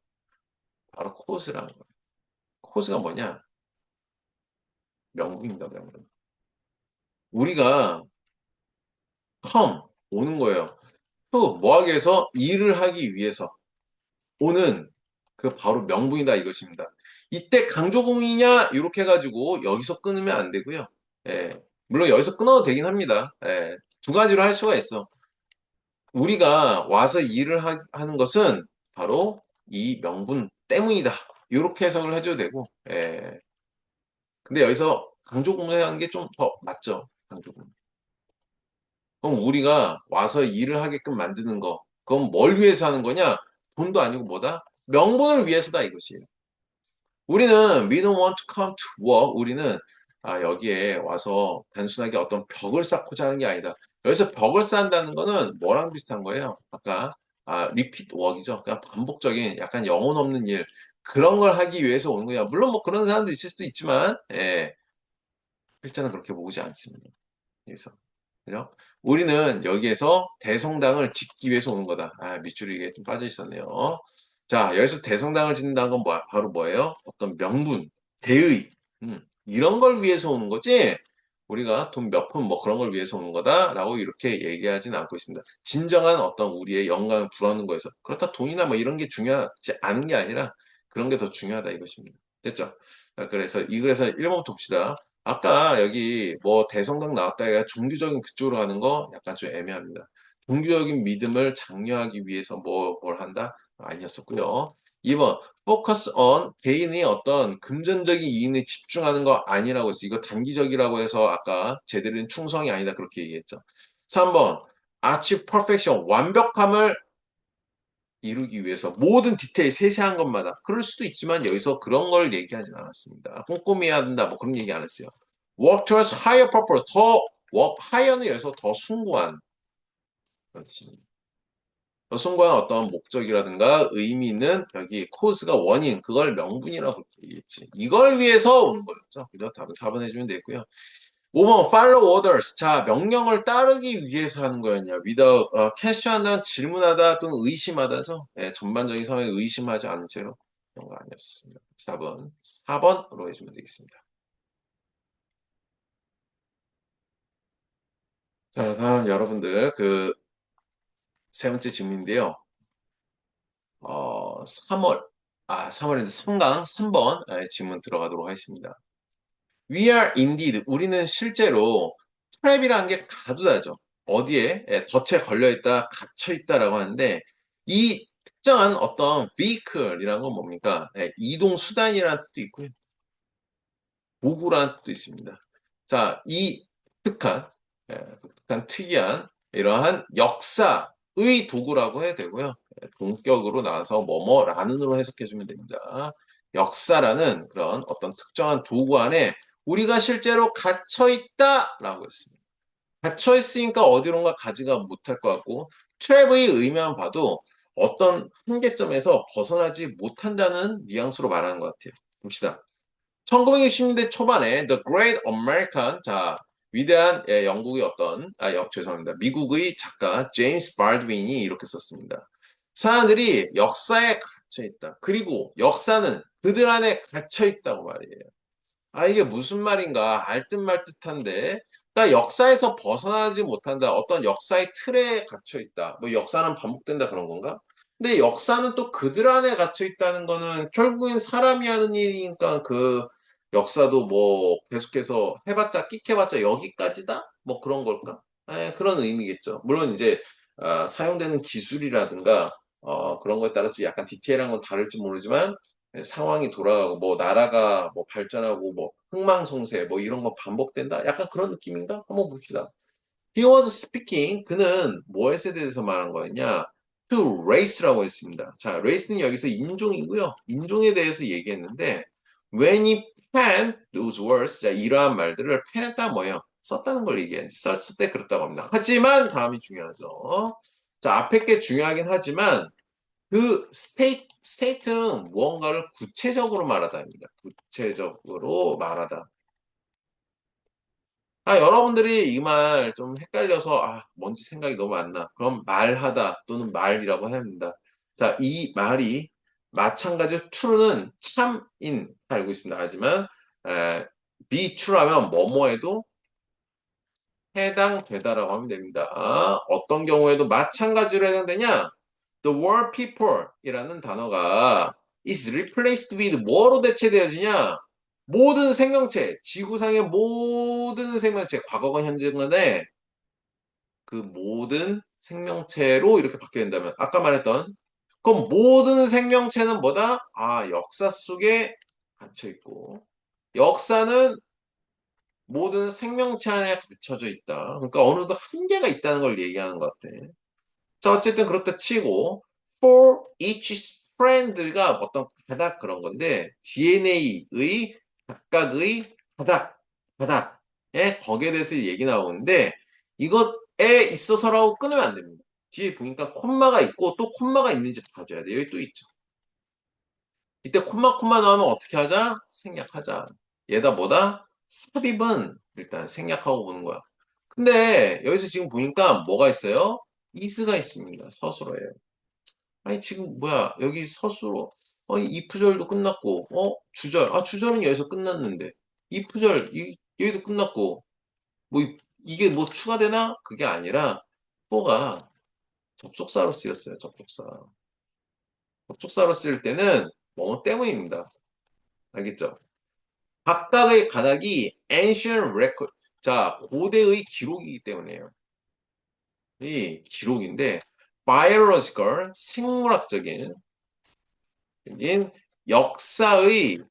바로 코스라는 거야. 코스가 뭐냐? 명분입니다, 명분. 우리가 come 오는 거예요. 또 뭐하기 위해서 일을 하기 위해서 오는 그 바로 명분이다 이것입니다. 이때 강조공이냐 이렇게 해가지고 여기서 끊으면 안 되고요. 예, 물론 여기서 끊어도 되긴 합니다. 예, 두 가지로 할 수가 있어. 우리가 와서 일을 는 것은 바로 이 명분 때문이다. 이렇게 해석을 해줘도 되고, 예. 근데 여기서 강조공해하는 게 좀 더 맞죠? 강조공. 그럼 우리가 와서 일을 하게끔 만드는 거, 그건 뭘 위해서 하는 거냐? 돈도 아니고 뭐다? 명분을 위해서다 이것이에요. 우리는 we don't want to come to work. 우리는 여기에 와서 단순하게 어떤 벽을 쌓고자 하는 게 아니다. 여기서 벽을 쌓는다는 거는 뭐랑 비슷한 거예요? 아까 repeat work이죠. 그냥 반복적인 약간 영혼 없는 일 그런 걸 하기 위해서 오는 거야. 물론 뭐 그런 사람도 있을 수도 있지만 예, 실제는 그렇게 보지 않습니다. 그래서 그죠? 우리는 여기에서 대성당을 짓기 위해서 오는 거다. 밑줄이 이게 좀 빠져 있었네요. 자, 여기서 대성당을 짓는다는 건 바로 뭐예요? 어떤 명분, 대의, 이런 걸 위해서 오는 거지. 우리가 돈 몇 푼 뭐 그런 걸 위해서 오는 거다라고 이렇게 얘기하지는 않고 있습니다. 진정한 어떤 우리의 영광을 불어넣는 거에서 그렇다 돈이나 뭐 이런 게 중요하지 않은 게 아니라 그런 게 더 중요하다 이것입니다. 됐죠? 그래서 이 글에서 1번부터 봅시다. 아까 여기 뭐 대성당 나왔다 해가 종교적인 그쪽으로 가는 거 약간 좀 애매합니다. 종교적인 믿음을 장려하기 위해서 뭘 한다? 아니었었고요. 2번 focus on 개인의 어떤 금전적인 이익에 집중하는 거 아니라고 했어요. 이거 단기적이라고 해서 아까 제대로 된 충성이 아니다 그렇게 얘기했죠. 3번 achieve perfection 완벽함을 이루기 위해서 모든 디테일 세세한 것마다 그럴 수도 있지만 여기서 그런 걸 얘기하진 않았습니다. 꼼꼼히 해야 된다 뭐 그런 얘기 안 했어요. work towards higher purpose 더 work higher는 여기서 더 숭고한 그런 뜻입니다. 더 숭고한 어떤 목적이라든가 의미 있는 여기 코스가 원인 그걸 명분이라고 그렇게 얘기했지. 이걸 위해서 오는 거였죠. 그죠? 답은 4번 해주면 되고요. 5번 follow orders. 자, 명령을 따르기 위해서 하는 거였냐. without question하다, 질문하다 또는 의심하다죠. 예, 전반적인 상황에 의심하지 않은 채로 그런 거 아니었습니다. 4번으로 해주면 되겠습니다. 자, 다음 여러분들 그 세 번째 질문인데요. 3월인데 3강 3번 질문 들어가도록 하겠습니다. We are indeed. 우리는 실제로 트랩이라는 게 가두다죠. 어디에 덫에 걸려있다, 갇혀있다라고 하는데 이 특정한 어떤 vehicle이라는 건 뭡니까? 이동 수단이라는 뜻도 있고요. 도구라는 뜻도 있습니다. 자, 이 독특한, 독특한 특이한 이러한 역사의 도구라고 해야 되고요. 동격으로 나와서 뭐뭐라는으로 해석해주면 됩니다. 역사라는 그런 어떤 특정한 도구 안에 우리가 실제로 갇혀 있다라고 했습니다. 갇혀 있으니까 어디론가 가지가 못할 것 같고 트랩의 의미만 봐도 어떤 한계점에서 벗어나지 못한다는 뉘앙스로 말하는 것 같아요. 봅시다. 1960년대 초반에 The Great American, 자, 위대한 영국의 어떤, 죄송합니다. 미국의 작가 제임스 발드윈이 이렇게 썼습니다. 사람들이 역사에 갇혀 있다. 그리고 역사는 그들 안에 갇혀 있다고 말이에요. 아, 이게 무슨 말인가? 알듯 말듯한데. 그러니까 역사에서 벗어나지 못한다. 어떤 역사의 틀에 갇혀 있다. 뭐 역사는 반복된다 그런 건가? 근데 역사는 또 그들 안에 갇혀 있다는 거는 결국엔 사람이 하는 일이니까 그 역사도 뭐 계속해서 해봤자 끽해봤자 여기까지다? 뭐 그런 걸까? 그런 의미겠죠. 물론 이제 사용되는 기술이라든가 그런 거에 따라서 약간 디테일한 건 다를지 모르지만 상황이 돌아가고 뭐 나라가 뭐 발전하고 뭐 흥망성쇠 뭐 이런 거 반복된다? 약간 그런 느낌인가? 한번 봅시다. He was speaking. 그는 무엇에 대해서 말한 거였냐? To race라고 했습니다. 자, race는 여기서 인종이고요. 인종에 대해서 얘기했는데 when he penned those words, 자, 이러한 말들을 펜했다 뭐예요? 썼다는 걸 얘기하지. 썼을 때 그렇다고 합니다. 하지만 다음이 중요하죠. 자, 앞에 게 중요하긴 하지만 그 스테이트는 무언가를 구체적으로 말하다입니다. 구체적으로 말하다. 여러분들이 이 말 좀 헷갈려서 뭔지 생각이 너무 안 나. 그럼 말하다 또는 말이라고 해야 합니다. 자, 이 말이 마찬가지로 true는 참인 알고 있습니다. 하지만 be true하면 뭐뭐에도 해당되다라고 하면 됩니다. 어떤 경우에도 마찬가지로 해당되냐? The word people이라는 단어가 is replaced with 뭐로 대체되어지냐? 모든 생명체, 지구상의 모든 생명체, 과거건 현재건에 그 모든 생명체로 이렇게 바뀌게 된다면 아까 말했던 그럼 모든 생명체는 뭐다? 역사 속에 갇혀 있고 역사는 모든 생명체 안에 갇혀져 있다. 그러니까 어느 정도 한계가 있다는 걸 얘기하는 것 같아. 자, 어쨌든 그렇다 치고 for each strand가 어떤 가닥 그런 건데 DNA의 각각의 가닥에 거기에 대해서 얘기 나오는데 이것에 있어서라고 끊으면 안 됩니다. 뒤에 보니까 콤마가 있고 또 콤마가 있는지 봐줘야 돼요. 여기 또 있죠. 이때 콤마 나오면 어떻게 하자? 생략하자. 얘다 뭐다? 삽입은 일단 생략하고 보는 거야. 근데 여기서 지금 보니까 뭐가 있어요? 이스가 있습니다. 서술어예요. 아니 지금 뭐야 여기 서술어 이프절도 끝났고 주절 주절은 여기서 끝났는데 이프절 여기도 끝났고 뭐 이게 뭐 추가되나? 그게 아니라 뭐가 접속사로 쓰였어요. 접속사로 쓰일 때는 뭐 때문입니다. 알겠죠? 각각의 가닥이 ancient record, 자, 고대의 기록이기 때문에요. 이 기록인데, biological, 생물학적인 역사의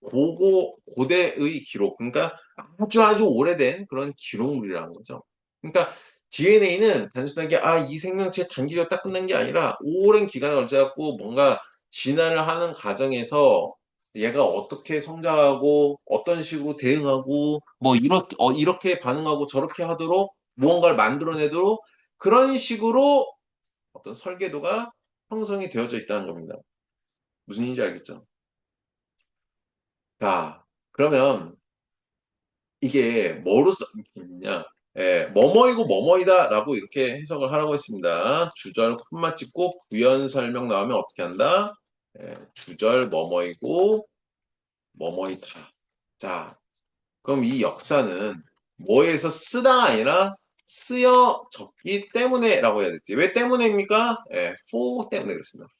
고대의 기록, 그러니까 아주 오래된 그런 기록물이라는 거죠. 그러니까 DNA는 단순하게 이 생명체 단기적으로 딱 끝난 게 아니라 오랜 기간을 걸쳐갖고 뭔가 진화를 하는 과정에서 얘가 어떻게 성장하고 어떤 식으로 대응하고 뭐 이렇게 반응하고 저렇게 하도록 무언가를 만들어내도록 그런 식으로 어떤 설계도가 형성이 되어져 있다는 겁니다. 무슨 얘기인지 알겠죠? 자, 그러면 이게 뭐로 써있냐? 뭐뭐이고 뭐뭐이다라고 이렇게 해석을 하라고 했습니다. 주절 콤마 찍고 부연 설명 나오면 어떻게 한다? 주절 뭐뭐이고 뭐뭐이다. 자, 그럼 이 역사는 뭐에서 쓰다가 아니라 쓰여졌기 때문에라고 해야 되지. 왜 때문에입니까? for 때문에 그렇습니다.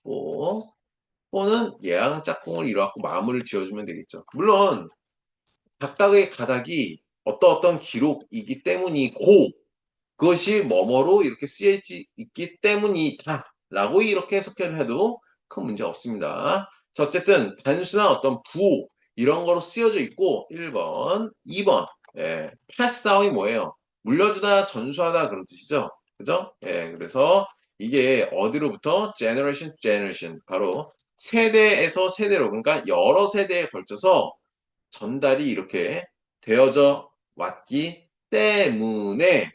for는 예양 짝꿍을 이뤄갖고 마무리를 지어주면 되겠죠. 물론 각각의 가닥이 어떤 기록이기 때문이고 그것이 뭐뭐로 이렇게 쓰여져 있기 때문이다 라고 이렇게 해석을 해도 큰 문제 없습니다. 자, 어쨌든 단순한 어떤 부호 이런 거로 쓰여져 있고 1번, 2번 pass down이 뭐예요? 물려주다, 전수하다 그런 뜻이죠. 그죠? 그래서 이게 어디로부터 generation to generation 바로 세대에서 세대로 그러니까 여러 세대에 걸쳐서 전달이 이렇게 되어져 왔기 때문에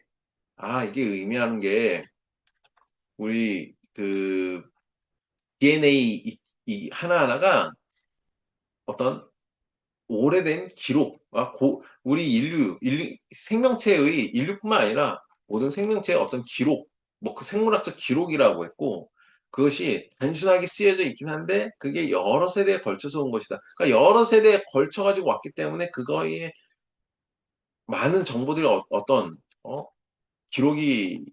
이게 의미하는 게 우리 그 DNA 이 하나하나가 어떤 오래된 기록, 우리 인류 생명체의 인류뿐만 아니라 모든 생명체의 어떤 기록, 뭐 그 생물학적 기록이라고 했고 그것이 단순하게 쓰여져 있긴 한데 그게 여러 세대에 걸쳐서 온 것이다. 그러니까 여러 세대에 걸쳐 가지고 왔기 때문에 그거에 많은 정보들이 어떤 기록이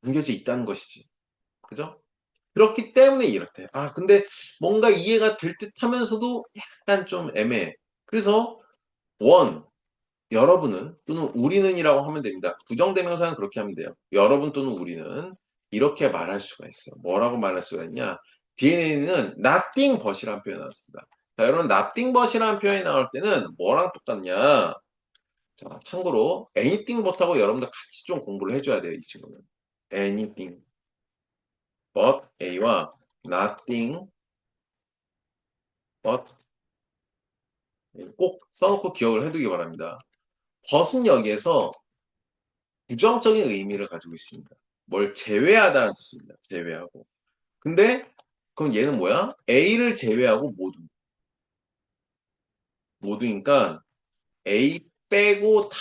남겨져 있다는 것이지. 그죠? 그렇기 때문에 이렇대. 아, 근데 뭔가 이해가 될 듯 하면서도 약간 좀 애매해. 그래서 원, 여러분은 또는 우리는이라고 하면 됩니다. 부정대명사는 그렇게 하면 돼요. 여러분 또는 우리는 이렇게 말할 수가 있어요. 뭐라고 말할 수가 있냐? DNA는 nothing but이라는 표현이 나왔습니다. 자, 여러분 nothing but이라는 표현이 나올 때는 뭐랑 똑같냐? 자, 참고로 anything but하고 여러분들 같이 좀 공부를 해줘야 돼요. 이 친구는. anything but A와 nothing but 꼭 써놓고 기억을 해두기 바랍니다. but은 여기에서 부정적인 의미를 가지고 있습니다. 뭘 제외하다는 뜻입니다. 제외하고. 근데 그럼 얘는 뭐야? A를 제외하고 모두. 모두니까 A 빼고 다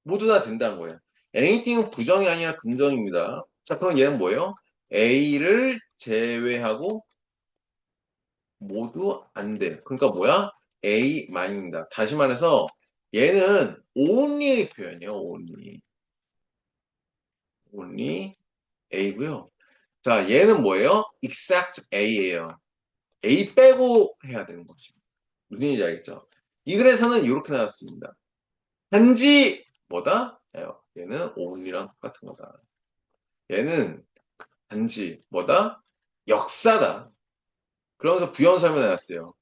모두 다 된다는 거예요. anything은 부정이 아니라 긍정입니다. 자, 그럼 얘는 뭐예요? A를 제외하고 모두 안 돼. 그러니까 뭐야? A만입니다. 다시 말해서 얘는 only의 표현이에요. only. only A고요. 자, 얘는 뭐예요? except A예요. A 빼고 해야 되는 거지. 무슨 얘기인지 알겠죠? 이 글에서는 이렇게 나왔습니다. 단지 뭐다? 얘는 only랑 똑같은 거다. 얘는 단지 뭐다? 역사다. 그러면서 부연 설명을 해놨어요.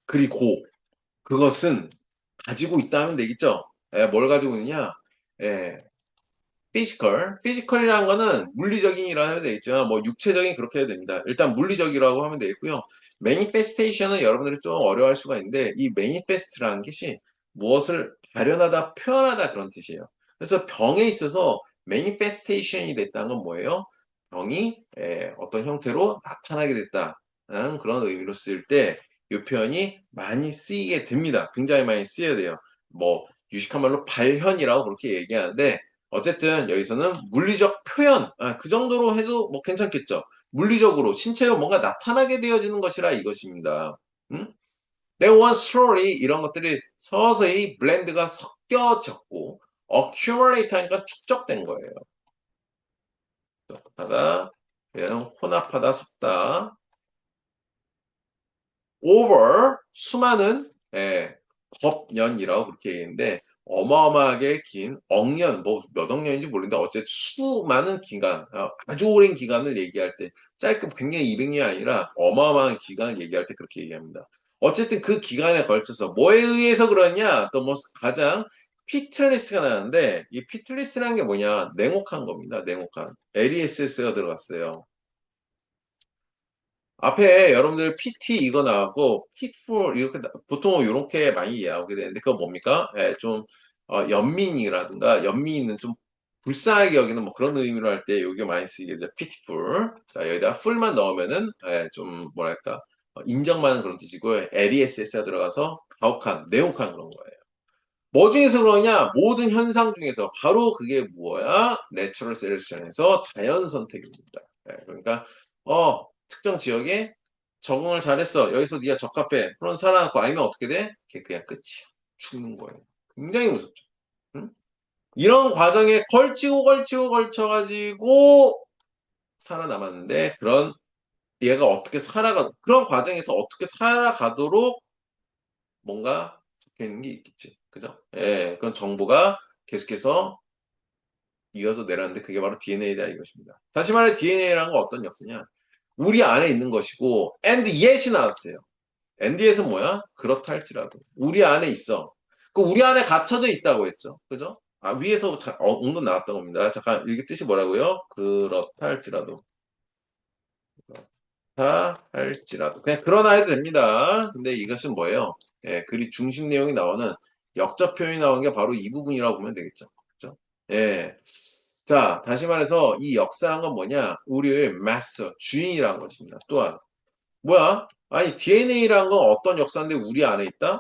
그리고 그것은 가지고 있다 하면 되겠죠? 뭘 가지고 있느냐? 예, 피지컬. 피지컬이라는 거는 물리적인이라 해도 되겠죠. 뭐 육체적인 그렇게 해도 됩니다. 일단 물리적이라고 하면 되겠고요. 매니페스테이션은 여러분들이 좀 어려워할 수가 있는데 이 매니페스트라는 것이 무엇을 발현하다, 표현하다 그런 뜻이에요. 그래서 병에 있어서 매니페스테이션이 됐다는 건 뭐예요? 병이 어떤 형태로 나타나게 됐다라는 그런 의미로 쓸 때 이 표현이 많이 쓰이게 됩니다. 굉장히 많이 쓰여야 돼요. 뭐 유식한 말로 발현이라고 그렇게 얘기하는데 어쨌든 여기서는 물리적 표현, 그 정도로 해도 뭐 괜찮겠죠. 물리적으로 신체가 뭔가 나타나게 되어지는 것이라 이것입니다. 음? There was slowly 이런 것들이 서서히 블렌드가 섞여졌고 accumulate 하니까 축적된 거예요. 하다, 그냥 혼합하다, 섞다. over 수많은 법년이라고 그렇게 얘기했는데 어마어마하게 긴 억년 뭐 몇 억년인지 모르는데 어쨌든 수많은 기간 아주 오랜 기간을 얘기할 때 짧게 100년 200년이 아니라 어마어마한 기간을 얘기할 때 그렇게 얘기합니다. 어쨌든 그 기간에 걸쳐서 뭐에 의해서 그러냐 또 뭐 가장 피틀리스가 나는데 이 피틀리스라는 게 뭐냐 냉혹한 겁니다. 냉혹한 LESS가 들어갔어요. 앞에 여러분들 PT 이거 나왔고 pitfall 이렇게 보통 이렇게 많이 이해하게 되는데 그거 뭡니까? 좀 연민이라든가 연민은 좀 불쌍하게 여기는 뭐 그런 의미로 할 때 여기 많이 쓰이게 되죠. pitiful. 자, 여기다 full만 넣으면은 좀 뭐랄까 인정받는 그런 뜻이고 LESS가 들어가서 가혹한, 내혹한 그런 거예요. 뭐 중에서 그러냐? 모든 현상 중에서 바로 그게 뭐야? 내추럴 셀렉션에서 자연 선택입니다. 그러니까 특정 지역에 적응을 잘했어. 여기서 네가 적합해. 그런 살아남고 아니면 어떻게 돼? 걔 그냥 끝이야. 죽는 거예요. 굉장히 무섭죠. 응? 이런 과정에 걸치고 걸쳐가지고 살아남았는데 그런 얘가 어떻게 살아가 그런 과정에서 어떻게 살아가도록 뭔가 적혀 있는 게 있겠지. 그죠? 예, 그런 정보가 계속해서 이어서 내려왔는데 그게 바로 DNA다 이것입니다. 다시 말해 DNA라는 건 어떤 역사냐? 우리 안에 있는 것이고 and yet이 나왔어요. and yet은 뭐야? 그렇다 할지라도 우리 안에 있어. 그 우리 안에 갇혀져 있다고 했죠. 그죠? 위에서 은근 나왔던 겁니다. 잠깐 이게 뜻이 뭐라고요? 그렇다 할지라도. 그렇다 할지라도 그냥 그러나 해도 됩니다. 근데 이것은 뭐예요? 글이 중심 내용이 나오는 역접 표현이 나오는 게 바로 이 부분이라고 보면 되겠죠. 그죠? 예. 자, 다시 말해서 이 역사란 건 뭐냐? 우리의 마스터, 주인이라는 것입니다. 또한 뭐야? 아니 DNA라는 건 어떤 역사인데 우리 안에 있다?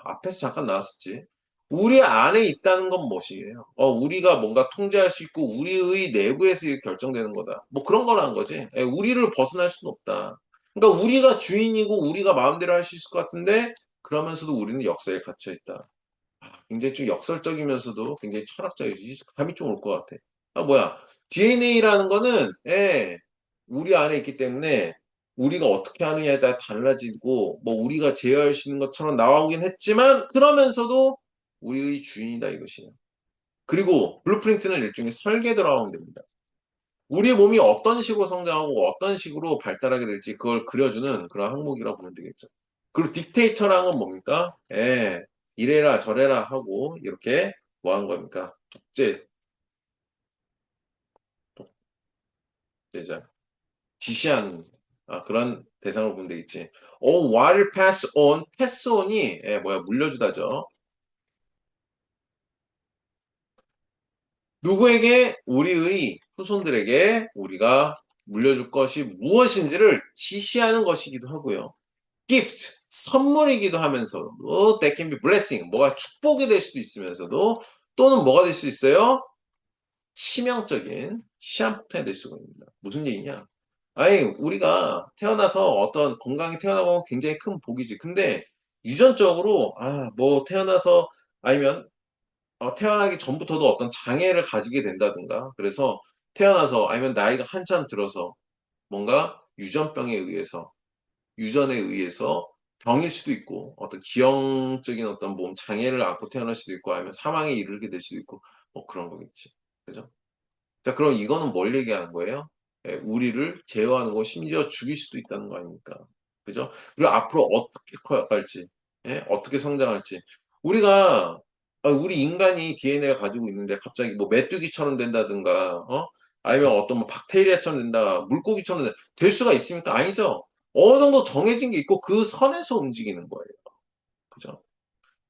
앞에서 잠깐 나왔었지. 우리 안에 있다는 건 무엇이에요? 우리가 뭔가 통제할 수 있고 우리의 내부에서 이렇게 결정되는 거다. 뭐 그런 거라는 거지. 예, 우리를 벗어날 수는 없다. 그러니까 우리가 주인이고 우리가 마음대로 할 수 있을 것 같은데 그러면서도 우리는 역사에 갇혀 있다. 굉장히 좀 역설적이면서도 굉장히 철학적이지. 감이 좀 올 것 같아. 뭐야. DNA라는 거는, 예, 우리 안에 있기 때문에 우리가 어떻게 하느냐에 따라 달라지고, 뭐, 우리가 제어할 수 있는 것처럼 나오긴 했지만, 그러면서도 우리의 주인이다 이것이에요. 그리고 블루프린트는 일종의 설계도라고 하면 됩니다. 우리 몸이 어떤 식으로 성장하고 어떤 식으로 발달하게 될지 그걸 그려주는 그런 항목이라고 보면 되겠죠. 그리고 딕테이터라는 건 뭡니까? 예, 이래라 저래라 하고 이렇게 뭐 한 겁니까? 독재자, 지시하는 그런 대상을 보면 되겠지. while pass on, pass on이 뭐야 물려주다죠. 누구에게 우리의 후손들에게 우리가 물려줄 것이 무엇인지를 지시하는 것이기도 하고요. gift, 선물이기도 하면서도 that can be blessing, 뭐가 축복이 될 수도 있으면서도 또는 뭐가 될 수 있어요? 치명적인 시한폭탄이 될 수가 있습니다. 무슨 얘기냐? 아니, 우리가 태어나서 어떤 건강히 태어나고 굉장히 큰 복이지. 근데 유전적으로, 뭐 태어나서 아니면 태어나기 전부터도 어떤 장애를 가지게 된다든가. 그래서 태어나서 아니면 나이가 한참 들어서 뭔가 유전병에 의해서 유전에 의해서 병일 수도 있고 어떤 기형적인 어떤 몸 장애를 안고 태어날 수도 있고 아니면 사망에 이르게 될 수도 있고 뭐 그런 거겠지. 그죠? 자, 그럼 이거는 뭘 얘기하는 거예요? 우리를 제어하는 거 심지어 죽일 수도 있다는 거 아닙니까? 그죠? 그리고 앞으로 어떻게 커갈지, 어떻게 성장할지. 우리 인간이 DNA가 가지고 있는데 갑자기 뭐 메뚜기처럼 된다든가, 아니면 어떤 뭐 박테리아처럼 된다, 물고기처럼 된다, 될 수가 있습니까? 아니죠. 어느 정도 정해진 게 있고 그 선에서 움직이는 거예요. 그죠?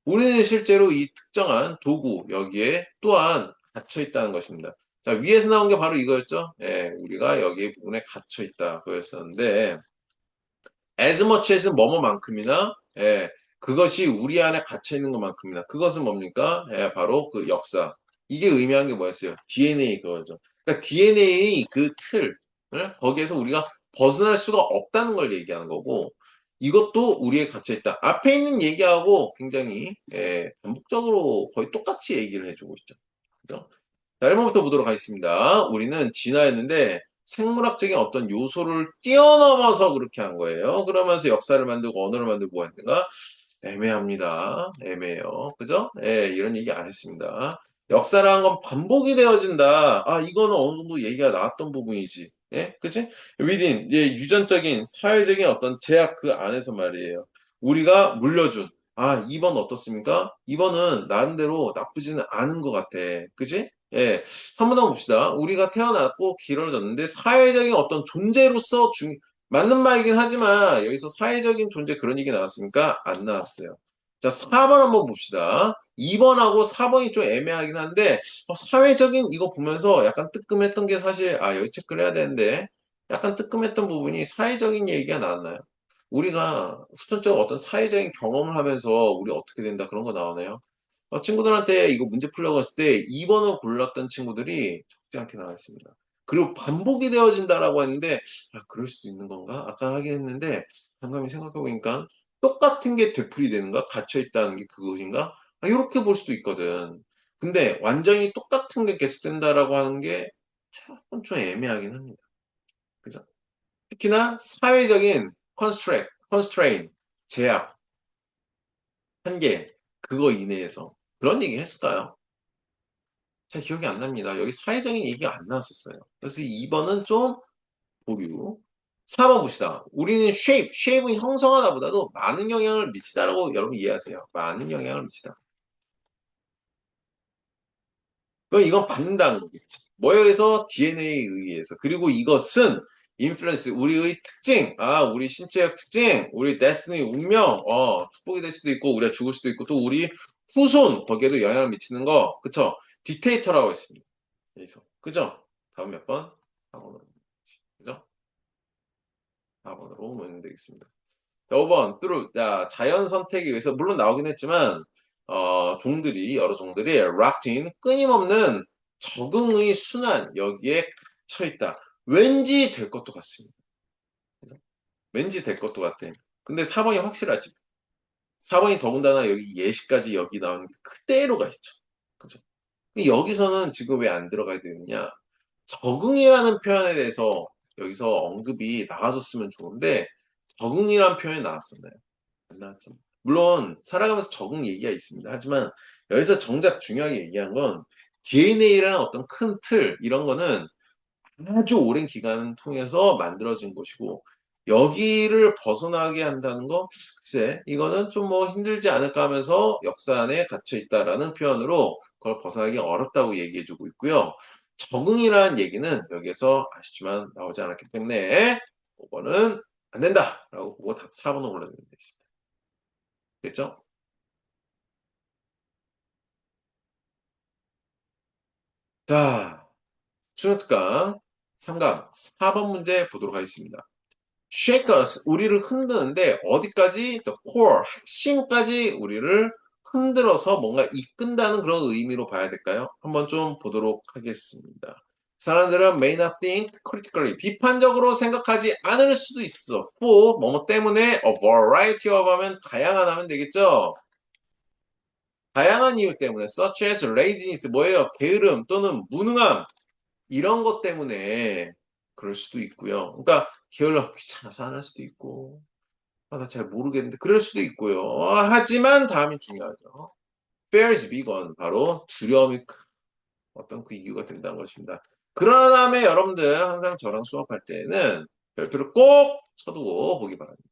우리는 실제로 이 특정한 도구 여기에 또한 갇혀 있다는 것입니다. 자, 위에서 나온 게 바로 이거였죠. 예, 우리가 여기 부분에 갇혀 있다 그였었는데 as much as 뭐뭐만큼이나 그것이 우리 안에 갇혀 있는 것만큼이나 그것은 뭡니까? 바로 그 역사. 이게 의미한 게 뭐였어요? DNA 그거죠. 그러니까 DNA 그 틀, 거기에서 우리가 벗어날 수가 없다는 걸 얘기하는 거고 이것도 우리에 갇혀 있다. 앞에 있는 얘기하고 굉장히 반복적으로 거의 똑같이 얘기를 해주고 있죠. 그죠? 자, 1번부터 보도록 하겠습니다. 우리는 진화했는데 생물학적인 어떤 요소를 뛰어넘어서 그렇게 한 거예요. 그러면서 역사를 만들고 언어를 만들고 뭐 했는가? 애매합니다. 애매해요. 그죠? 이런 얘기 안 했습니다. 역사라는 건 반복이 되어진다. 이거는 어느 정도 얘기가 나왔던 부분이지. 그치? within, 이제 유전적인, 사회적인 어떤 제약 그 안에서 말이에요. 우리가 물려준, 2번 어떻습니까? 2번은 나름대로 나쁘지는 않은 것 같아. 그치? 한 번 더 봅시다. 우리가 태어났고 길어졌는데 사회적인 어떤 존재로서 맞는 말이긴 하지만 여기서 사회적인 존재 그런 얘기 나왔습니까? 안 나왔어요. 자, 4번 한번 봅시다. 2번하고 4번이 좀 애매하긴 한데 사회적인 이거 보면서 약간 뜨끔했던 게 사실 여기 체크를 해야 되는데 약간 뜨끔했던 부분이 사회적인 얘기가 나왔나요? 우리가 후천적으로 어떤 사회적인 경험을 하면서 우리 어떻게 된다 그런 거 나오나요? 친구들한테 이거 문제 풀려고 했을 때 2번을 골랐던 친구들이 적지 않게 나왔습니다. 그리고 반복이 되어진다라고 했는데 그럴 수도 있는 건가? 아까 하긴 했는데 잠깐만 생각해 보니까 똑같은 게 되풀이되는가? 갇혀 있다는 게 그것인가? 이렇게 볼 수도 있거든. 근데 완전히 똑같은 게 계속된다라고 하는 게 조금 좀 애매하긴 합니다. 그죠? 특히나 사회적인 constraint, 제약, 한계, 그거 이내에서 그런 얘기 했을까요? 잘 기억이 안 납니다. 여기 사회적인 얘기가 안 나왔었어요. 그래서 2번은 좀 보류. 4번 봅시다. 우리는 shape은 형성하다 보다도 많은 영향을 미치다라고 여러분 이해하세요. 많은 영향을 미치다. 그럼 이건 받는다는 거겠지. 뭐에 의해서? DNA에 의해서. 그리고 이것은 influence, 우리의 특징, 우리 신체적 특징, 우리 destiny, 운명, 축복이 될 수도 있고, 우리가 죽을 수도 있고, 또 우리 후손, 거기에도 영향을 미치는 거, 그쵸? 딕테이터라고 했습니다. 여기서. 그죠? 다음 몇 번? 4번으로. 그죠? 4번으로 오면 되겠습니다. 자, 5번, 뚜루. 자, 자연 선택에 의해서, 물론 나오긴 했지만, 종들이, 여러 종들이 locked in, 끊임없는 적응의 순환, 여기에 갇혀 있다. 왠지 될 것도 같습니다. 왠지 될 것도 같아. 근데 4번이 확실하지. 4번이 더군다나 여기 예시까지 여기 나오는 게 그대로가 있죠. 그죠? 여기서는 지금 왜 안 들어가야 되느냐? 적응이라는 표현에 대해서 여기서 언급이 나와줬으면 좋은데, 적응이라는 표현이 나왔었나요? 안 나왔죠. 물론 살아가면서 적응 얘기가 있습니다. 하지만 여기서 정작 중요하게 얘기한 건 DNA라는 어떤 큰 틀, 이런 거는 아주 오랜 기간을 통해서 만들어진 것이고, 여기를 벗어나게 한다는 거, 글쎄, 이거는 좀 뭐 힘들지 않을까 하면서 역사 안에 갇혀 있다라는 표현으로 그걸 벗어나기 어렵다고 얘기해주고 있고요. 적응이라는 얘기는 여기에서 아시지만 나오지 않았기 때문에 5번은 안 된다라고 보고 답 4번을 골라주면 되겠습니다. 됐죠? 자, 수능 특강 3강 4번 문제 보도록 하겠습니다. shake us, 우리를 흔드는데 어디까지? the core, 핵심까지 우리를 흔들어서 뭔가 이끈다는 그런 의미로 봐야 될까요? 한번 좀 보도록 하겠습니다. 사람들은 may not think critically, 비판적으로 생각하지 않을 수도 있어. for, 뭐뭐 때문에 a variety of 하면 다양한 하면 되겠죠? 다양한 이유 때문에 such as laziness, 뭐예요? 게으름 또는 무능함, 이런 것 때문에 그럴 수도 있고요. 그러니까 게을러 귀찮아서 안 할 수도 있고, 아, 나 잘 모르겠는데 그럴 수도 있고요. 하지만 다음이 중요하죠. Fear is big one. 바로 두려움이 어떤 그 이유가 된다는 것입니다. 그런 다음에 여러분들 항상 저랑 수업할 때는 별표를 꼭 쳐두고 보기 바랍니다.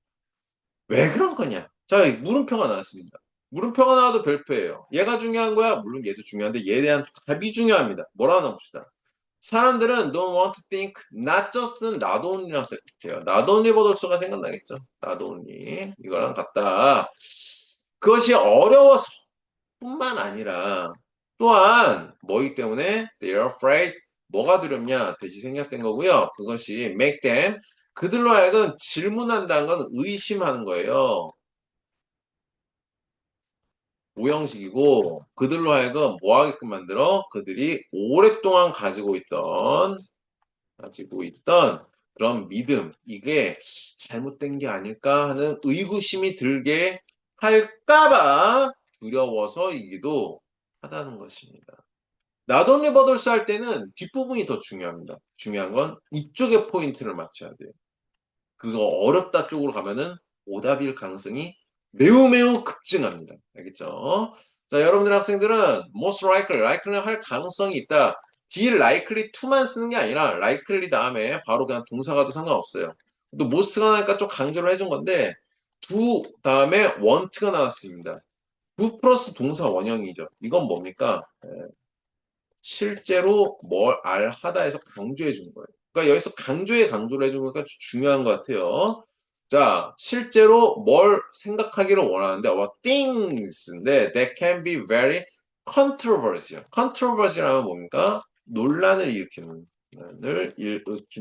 왜 그런 거냐? 자, 물음표가 나왔습니다. 물음표가 나와도 별표예요. 얘가 중요한 거야? 물론 얘도 중요한데 얘에 대한 답이 중요합니다. 뭐라고 나봅시다. 사람들은 don't want to think, not just not only랑 같아요. not only 버돌서가 생각나겠죠. not only. 이거랑 같다. 그것이 어려워서 뿐만 아니라 또한 뭐이기 때문에 they are afraid, 뭐가 두렵냐? 대시 생략된 거고요. 그것이 make them, 그들로 하여금 질문한다는 건 의심하는 거예요. 오형식이고 그들로 하여금 뭐 하게끔 만들어? 그들이 오랫동안 가지고 있던 그런 믿음, 이게 잘못된 게 아닐까 하는 의구심이 들게 할까봐 두려워서이기도 하다는 것입니다. 나돈리 버들스 할 때는 뒷부분이 더 중요합니다. 중요한 건 이쪽에 포인트를 맞춰야 돼요. 그거 어렵다 쪽으로 가면은 오답일 가능성이 매우 매우 급증합니다. 알겠죠? 자, 여러분들 학생들은 most like는 할 가능성이 있다. be likely to만 쓰는 게 아니라 likely 다음에 바로 그냥 동사가도 상관없어요. 또 most가 나니까 좀 강조를 해준 건데 do 다음에 want가 나왔습니다. do 플러스 동사 원형이죠. 이건 뭡니까? 실제로 뭘 알하다 해서 강조해 주는 거예요. 그러니까 여기서 강조를 해주는 거가 중요한 것 같아요. 자, 실제로 뭘 생각하기를 원하는데, things인데, that can be very controversial. controversial 하면 뭡니까? 논란을 일으키는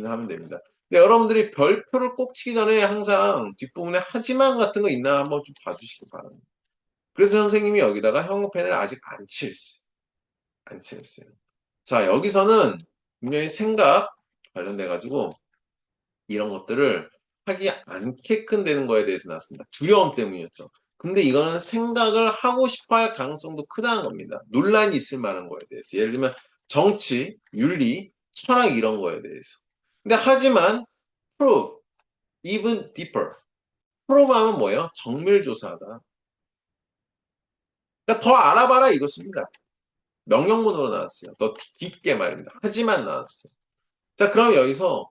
하면 됩니다. 근데 여러분들이 별표를 꼭 치기 전에 항상 뒷부분에 하지만 같은 거 있나 한번 좀 봐주시기 바랍니다. 그래서 선생님이 여기다가 형광펜을 아직 안 칠했어요. 자, 여기서는 분명히 생각 관련돼 가지고 이런 것들을 하기 않게끔 되는 거에 대해서 나왔습니다. 두려움 때문이었죠. 근데 이거는 생각을 하고 싶어 할 가능성도 크다는 겁니다. 논란이 있을 만한 거에 대해서. 예를 들면 정치, 윤리, 철학 이런 거에 대해서. 근데 하지만 prove, even deeper. prove 하면 뭐예요? 정밀조사하다. 그러니까 더 알아봐라 이것입니다. 명령문으로 나왔어요. 더 깊게 말입니다. 하지만 나왔어요. 자, 그럼 여기서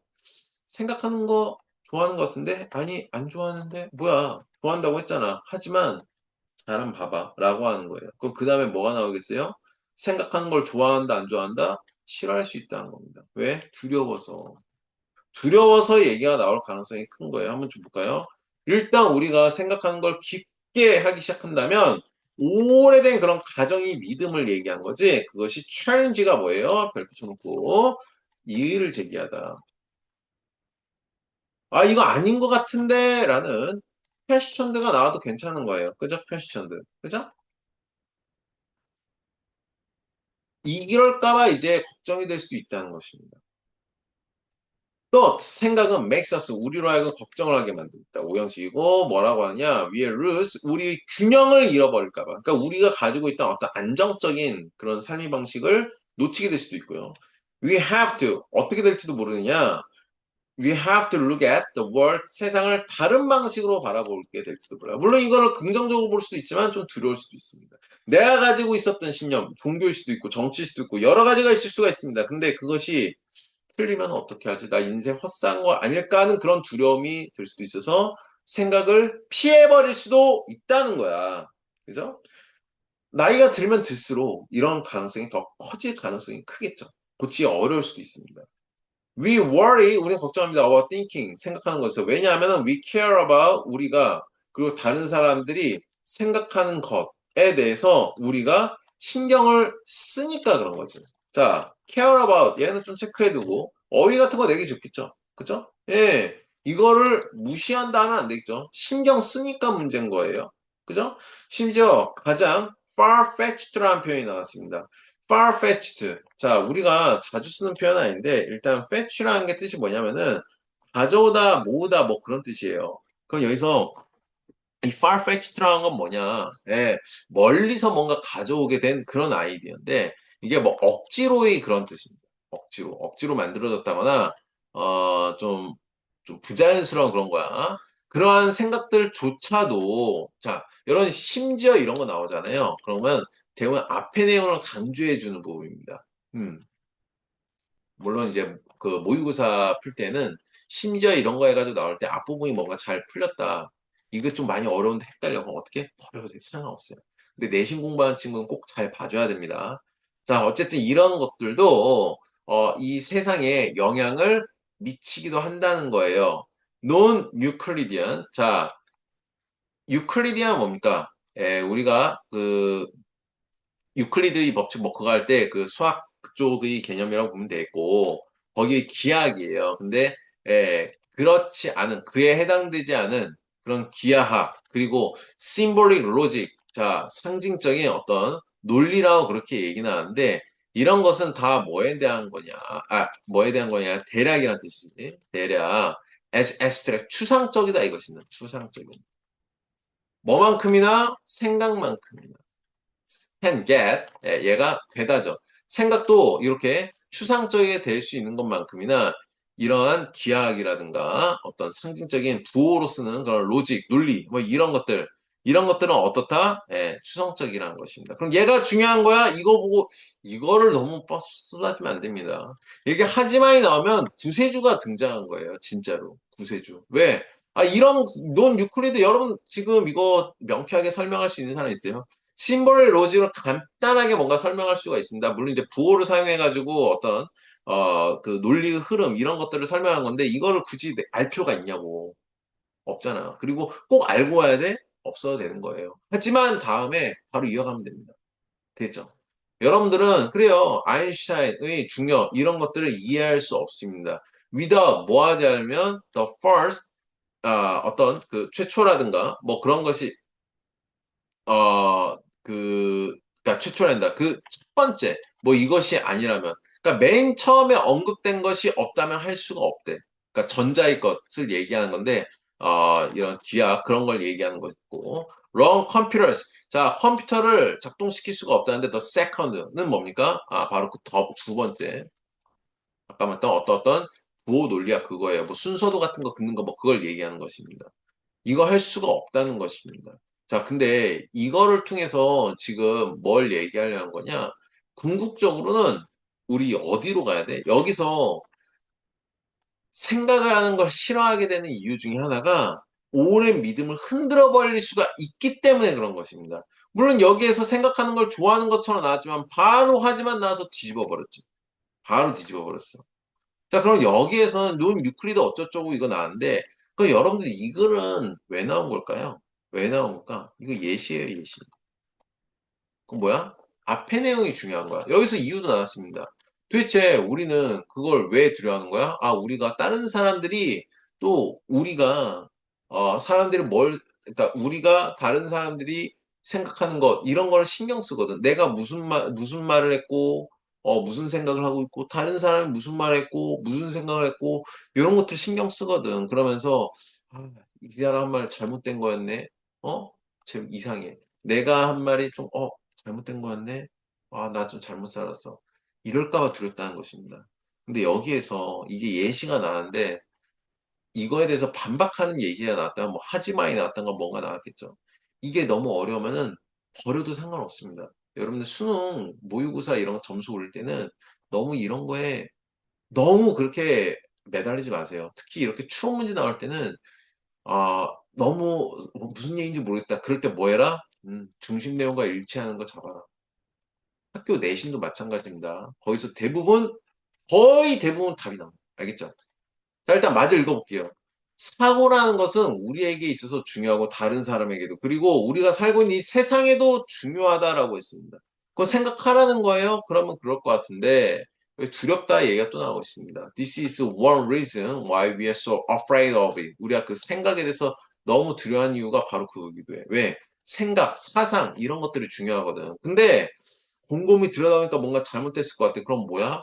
생각하는 거 좋아하는 것 같은데? 아니, 안 좋아하는데? 뭐야, 좋아한다고 했잖아. 하지만 잘 한번 봐봐. 라고 하는 거예요. 그럼 그 다음에 뭐가 나오겠어요? 생각하는 걸 좋아한다, 안 좋아한다? 싫어할 수 있다는 겁니다. 왜? 두려워서. 두려워서 얘기가 나올 가능성이 큰 거예요. 한번 좀 볼까요? 일단 우리가 생각하는 걸 깊게 하기 시작한다면 오래된 그런 가정이 믿음을 얘기한 거지. 그것이 챌린지가 뭐예요? 별표 쳐놓고 이의를 제기하다. 아, 이거 아닌 것 같은데? 라는 퀘스천드가 나와도 괜찮은 거예요. 그죠? 퀘스천드. 그죠? 이럴까봐 이제 걱정이 될 수도 있다는 것입니다. 또 생각은 makes us 우리로 하여금 걱정을 하게 만듭니다. 오형식이고 뭐라고 하냐? We lose 우리 균형을 잃어버릴까 봐. 그러니까 우리가 가지고 있던 어떤 안정적인 그런 삶의 방식을 놓치게 될 수도 있고요. We have to 어떻게 될지도 모르느냐? We have to look at the world 세상을 다른 방식으로 바라보게 될지도 몰라요. 물론 이거를 긍정적으로 볼 수도 있지만 좀 두려울 수도 있습니다. 내가 가지고 있었던 신념, 종교일 수도 있고 정치일 수도 있고 여러 가지가 있을 수가 있습니다. 근데 그것이 틀리면 어떻게 하지? 나 인생 헛산 거 아닐까 하는 그런 두려움이 들 수도 있어서 생각을 피해버릴 수도 있다는 거야. 그죠? 나이가 들면 들수록 이런 가능성이 더 커질 가능성이 크겠죠. 고치기 어려울 수도 있습니다. We worry, 우리는 걱정합니다. About thinking, 생각하는 것에서. 왜냐하면 we care about 우리가 그리고 다른 사람들이 생각하는 것에 대해서 우리가 신경을 쓰니까 그런 거지. 자, care about 얘는 좀 체크해두고 어휘 같은 거 내기 좋겠죠. 그죠? 예, 이거를 무시한다 하면 안 되겠죠. 신경 쓰니까 문제인 거예요. 그죠? 심지어 가장 far-fetched라는 표현이 나왔습니다. far-fetched. 자, 우리가 자주 쓰는 표현은 아닌데, 일단 fetch라는 게 뜻이 뭐냐면은, 가져오다, 모으다, 뭐 그런 뜻이에요. 그럼 여기서 이 far-fetched라는 건 뭐냐? 예, 멀리서 뭔가 가져오게 된 그런 아이디어인데, 이게 뭐 억지로의 그런 뜻입니다. 억지로 만들어졌다거나, 좀 부자연스러운 그런 거야. 그러한 생각들조차도, 자, 이런 심지어 이런 거 나오잖아요. 그러면 대부분 앞에 내용을 강조해 주는 부분입니다. 음. 물론 이제 그 모의고사 풀 때는 심지어 이런 거 해가지고 나올 때 앞부분이 뭔가 잘 풀렸다. 이거 좀 많이 어려운데 헷갈려. 그럼 어떻게? 버려도 돼. 상관없어요. 근데 내신 공부하는 친구는 꼭 잘 봐줘야 됩니다. 자, 어쨌든 이런 것들도 이 세상에 영향을 미치기도 한다는 거예요. 논 유클리디안. 자, 유클리디안 뭡니까? 우리가 그 유클리드의 법칙 뭐 그거 할 때 그 수학 그쪽의 개념이라고 보면 되겠고 거기에 기하학이에요. 근데 그렇지 않은 그에 해당되지 않은 그런 기하학 그리고 symbolic logic 자 상징적인 어떤 논리라고 그렇게 얘기는 하는데 이런 것은 다 뭐에 대한 거냐 뭐에 대한 거냐 대략이란 뜻이지 대략 abstract 추상적이다 이것이는 추상적인 뭐만큼이나 생각만큼이나 can get 얘가 되다죠. 생각도 이렇게 추상적이게 될 수 있는 것만큼이나 이러한 기하학이라든가 어떤 상징적인 부호로 쓰는 그런 로직, 논리 뭐 이런 것들은 어떻다? 추상적이라는 것입니다. 그럼 얘가 중요한 거야? 이거 보고 이거를 너무 쏟아지면 안 됩니다. 이게 하지만이 나오면 구세주가 등장한 거예요. 진짜로 구세주. 왜? 이런 논 유클리드 여러분 지금 이거 명쾌하게 설명할 수 있는 사람 있어요? 심벌 로직을 간단하게 뭔가 설명할 수가 있습니다. 물론 이제 부호를 사용해가지고 어떤 그 논리의 흐름 이런 것들을 설명한 건데 이거를 굳이 알 필요가 있냐고 없잖아. 그리고 꼭 알고 와야 돼? 없어도 되는 거예요. 하지만 다음에 바로 이어가면 됩니다. 됐죠? 여러분들은 그래요. 아인슈타인의 중요 이런 것들을 이해할 수 없습니다. without 뭐 하지 않으면 the first 어떤 그 최초라든가 뭐 그런 것이 그러니까 최초란다. 그 첫 번째, 뭐 이것이 아니라면, 그러니까 맨 처음에 언급된 것이 없다면 할 수가 없대. 그러니까 전자의 것을 얘기하는 건데, 이런 기하 그런 걸 얘기하는 것이고, run computers. 자, 컴퓨터를 작동시킬 수가 없다는데, the second는 뭡니까? 바로 그 두 번째. 아까 말했던 어떤 부호 논리야 그거예요. 뭐 순서도 같은 거 긋는 거 뭐 그걸 얘기하는 것입니다. 이거 할 수가 없다는 것입니다. 자, 근데 이거를 통해서 지금 뭘 얘기하려는 거냐? 궁극적으로는 우리 어디로 가야 돼? 여기서 생각을 하는 걸 싫어하게 되는 이유 중에 하나가 오랜 믿음을 흔들어 버릴 수가 있기 때문에 그런 것입니다. 물론 여기에서 생각하는 걸 좋아하는 것처럼 나왔지만 바로 하지만 나와서 뒤집어 버렸죠. 바로 뒤집어 버렸어. 자, 그럼 여기에서는 논 유클리드 어쩌고저쩌고 이거 나왔는데, 그 여러분들이 이 글은 왜 나온 걸까요? 왜 나온 걸까? 이거 예시예요, 예시. 그 뭐야? 앞에 내용이 중요한 거야. 여기서 이유도 나왔습니다. 도대체 우리는 그걸 왜 두려워하는 거야? 우리가 다른 사람들이 또 우리가 사람들이 그러니까 우리가 다른 사람들이 생각하는 것 이런 걸 신경 쓰거든. 내가 무슨 말을 했고 무슨 생각을 하고 있고, 다른 사람이 무슨 말 했고, 무슨 생각을 했고, 이런 것들 신경 쓰거든. 그러면서, 아, 이 사람 한 말 잘못된 거였네? 어? 좀 이상해. 내가 한 말이 좀, 잘못된 거였네? 아, 나 좀 잘못 살았어. 이럴까 봐 두렵다는 것입니다. 근데 여기에서 이게 예시가 나는데, 이거에 대해서 반박하는 얘기가 나왔다가 뭐 하지마이 나왔던가 뭔가 나왔겠죠. 이게 너무 어려우면은 버려도 상관없습니다. 여러분들 수능 모의고사 이런 거 점수 올릴 때는 너무 이런 거에 너무 그렇게 매달리지 마세요. 특히 이렇게 추억 문제 나올 때는 너무 무슨 얘기인지 모르겠다. 그럴 때 뭐 해라? 중심 내용과 일치하는 거 잡아라. 학교 내신도 마찬가지입니다. 거기서 거의 대부분 답이 나옵니다. 알겠죠? 자, 일단 마저 읽어볼게요. 사고라는 것은 우리에게 있어서 중요하고 다른 사람에게도 그리고 우리가 살고 있는 이 세상에도 중요하다라고 했습니다. 그거 생각하라는 거예요? 그러면 그럴 것 같은데 왜 두렵다 얘기가 또 나오고 있습니다. This is one reason why we are so afraid of it. 우리가 그 생각에 대해서 너무 두려워하는 이유가 바로 그거기도 해. 왜? 생각, 사상 이런 것들이 중요하거든. 근데 곰곰이 들여다보니까 뭔가 잘못됐을 것 같아. 그럼 뭐야?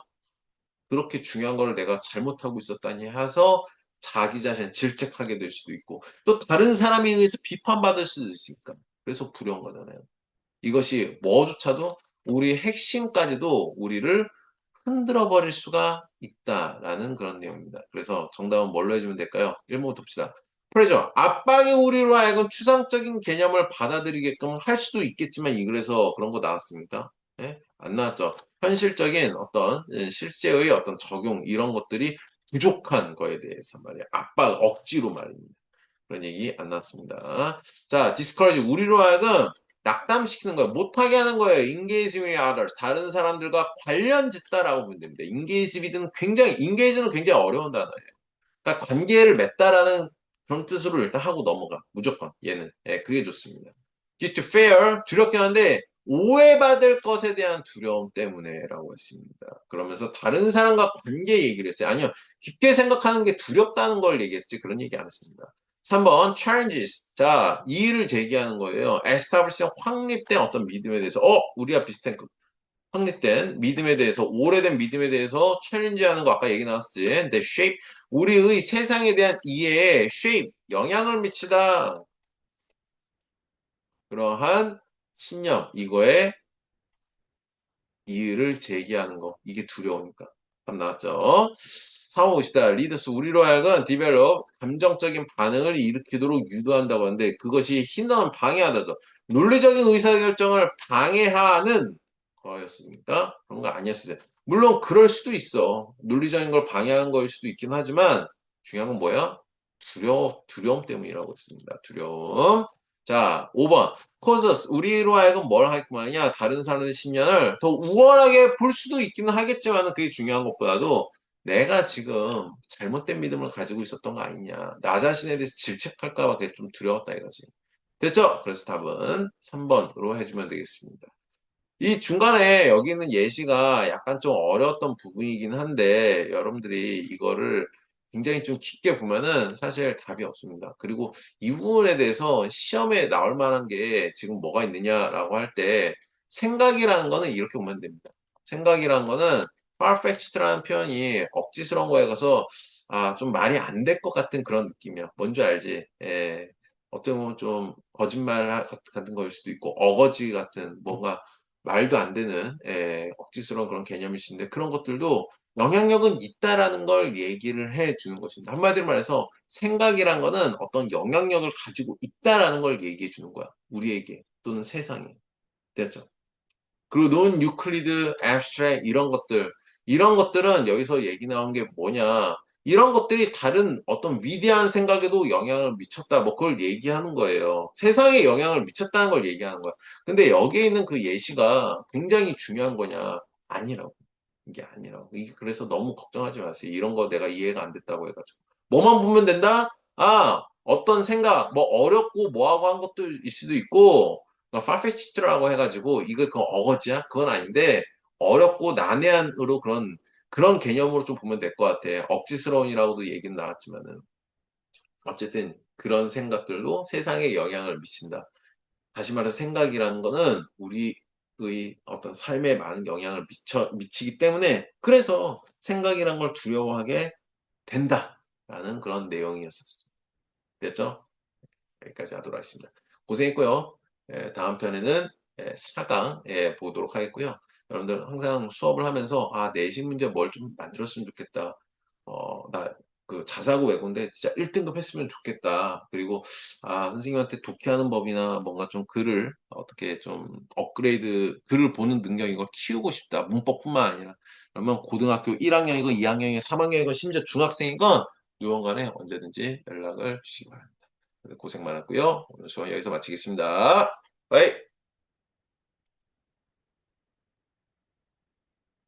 그렇게 중요한 거를 내가 잘못하고 있었다니 해서 자기 자신을 질책하게 될 수도 있고 또 다른 사람에 의해서 비판받을 수도 있으니까 그래서 두려운 거잖아요. 이것이 뭐조차도 우리 핵심까지도 우리를 흔들어 버릴 수가 있다라는 그런 내용입니다. 그래서 정답은 뭘로 해주면 될까요? 1번부터 봅시다. 프레저, 압박이 우리로 하여금 추상적인 개념을 받아들이게끔 할 수도 있겠지만 이 글에서 그런 거 나왔습니까? 예? 안 나왔죠. 현실적인 어떤 실제의 어떤 적용 이런 것들이 부족한 거에 대해서 말이야. 압박, 억지로 말입니다. 그런 얘기 안 나왔습니다. 자, discourage 우리로 하여금 낙담시키는 거예요. 못하게 하는 거예요. engage with others. 다른 사람들과 관련 짓다라고 보면 됩니다. engage는 굉장히 어려운 단어예요. 그러니까 관계를 맺다라는 그런 뜻으로 일단 하고 넘어가. 무조건 얘는. 예, 그게 좋습니다. due to fear 두렵게 하는데 오해받을 것에 대한 두려움 때문에라고 했습니다. 그러면서 다른 사람과 관계 얘기를 했어요. 아니요. 깊게 생각하는 게 두렵다는 걸 얘기했지 그런 얘기 안 했습니다. 3번 challenges. 자, 이의를 제기하는 거예요. establishing 확립된 어떤 믿음에 대해서 우리가 비슷한 확립된 믿음에 대해서 오래된 믿음에 대해서 챌린지하는 거 아까 얘기 나왔었지. 근데 shape 우리의 세상에 대한 이해에 shape 영향을 미치다. 그러한 신념 이거에 이의를 제기하는 거 이게 두려우니까 답 나왔죠. 3번 봅시다. 리더스 우리로 하여금 디벨롭 감정적인 반응을 일으키도록 유도한다고 하는데 그것이 힌더는 방해하다죠. 논리적인 의사결정을 방해하는 거였습니까? 그런 거 아니었어요. 물론 그럴 수도 있어. 논리적인 걸 방해하는 거일 수도 있긴 하지만 중요한 건 뭐야? 두려움 때문이라고 했습니다. 두려움. 자, 5번. causes 우리로 하여금 뭘 하겠냐 다른 사람의 신념을 더 우월하게 볼 수도 있기는 하겠지만 그게 중요한 것보다도 내가 지금 잘못된 믿음을 가지고 있었던 거 아니냐 나 자신에 대해서 질책할까 봐 그게 좀 두려웠다 이거지 됐죠? 그래서 답은 3번으로 해주면 되겠습니다. 이 중간에 여기 있는 예시가 약간 좀 어려웠던 부분이긴 한데 여러분들이 이거를 굉장히 좀 깊게 보면은 사실 답이 없습니다. 그리고 이 부분에 대해서 시험에 나올 만한 게 지금 뭐가 있느냐라고 할 때 생각이라는 거는 이렇게 보면 됩니다. 생각이라는 거는 far-fetched라는 표현이 억지스러운 거에 가서 좀 말이 안 될 것 같은 그런 느낌이야. 뭔지 알지? 예. 어떻게 보면 좀 거짓말 같은 거일 수도 있고 어거지 같은 뭔가 말도 안 되는 억지스러운 그런 개념일 수 있는데 그런 것들도 영향력은 있다라는 걸 얘기를 해 주는 것입니다. 한마디로 말해서 생각이란 거는 어떤 영향력을 가지고 있다라는 걸 얘기해 주는 거야. 우리에게 또는 세상에. 됐죠? 그리고 논 유클리드, 앱스트랙 이런 것들은 여기서 얘기 나온 게 뭐냐? 이런 것들이 다른 어떤 위대한 생각에도 영향을 미쳤다. 뭐 그걸 얘기하는 거예요. 세상에 영향을 미쳤다는 걸 얘기하는 거야. 근데 여기에 있는 그 예시가 굉장히 중요한 거냐? 아니라고. 이게 아니라고. 이게 그래서 너무 걱정하지 마세요. 이런 거 내가 이해가 안 됐다고 해가지고. 뭐만 보면 된다? 어떤 생각, 뭐 어렵고 뭐하고 한 것도 일 수도 있고, farfetched라고 해가지고, 이거 그 어거지야? 그건 아닌데, 어렵고 난해한으로 그런 개념으로 좀 보면 될 것 같아. 억지스러운이라고도 얘기는 나왔지만은. 어쨌든 그런 생각들도 세상에 영향을 미친다. 다시 말해서 생각이라는 거는 학교의 어떤 삶에 많은 영향을 미치기 때문에 그래서 생각이란 걸 두려워하게 된다라는 그런 내용이었었어요. 됐죠? 여기까지 하도록 하겠습니다. 고생했고요. 다음 편에는 4강 보도록 하겠고요. 여러분들 항상 수업을 하면서 내신 문제 뭘 좀 만들었으면 좋겠다. 나 그 자사고 외고인데 진짜 1등급 했으면 좋겠다. 그리고 선생님한테 독해하는 법이나 뭔가 좀 글을 어떻게 좀 업그레이드 글을 보는 능력 이걸 키우고 싶다. 문법뿐만 아니라 그러면 고등학교 1학년이고 2학년이고 3학년이고 심지어 중학생이건 요원간에 언제든지 연락을 주시기 바랍니다. 고생 많았고요. 오늘 수업 여기서 마치겠습니다. 바이.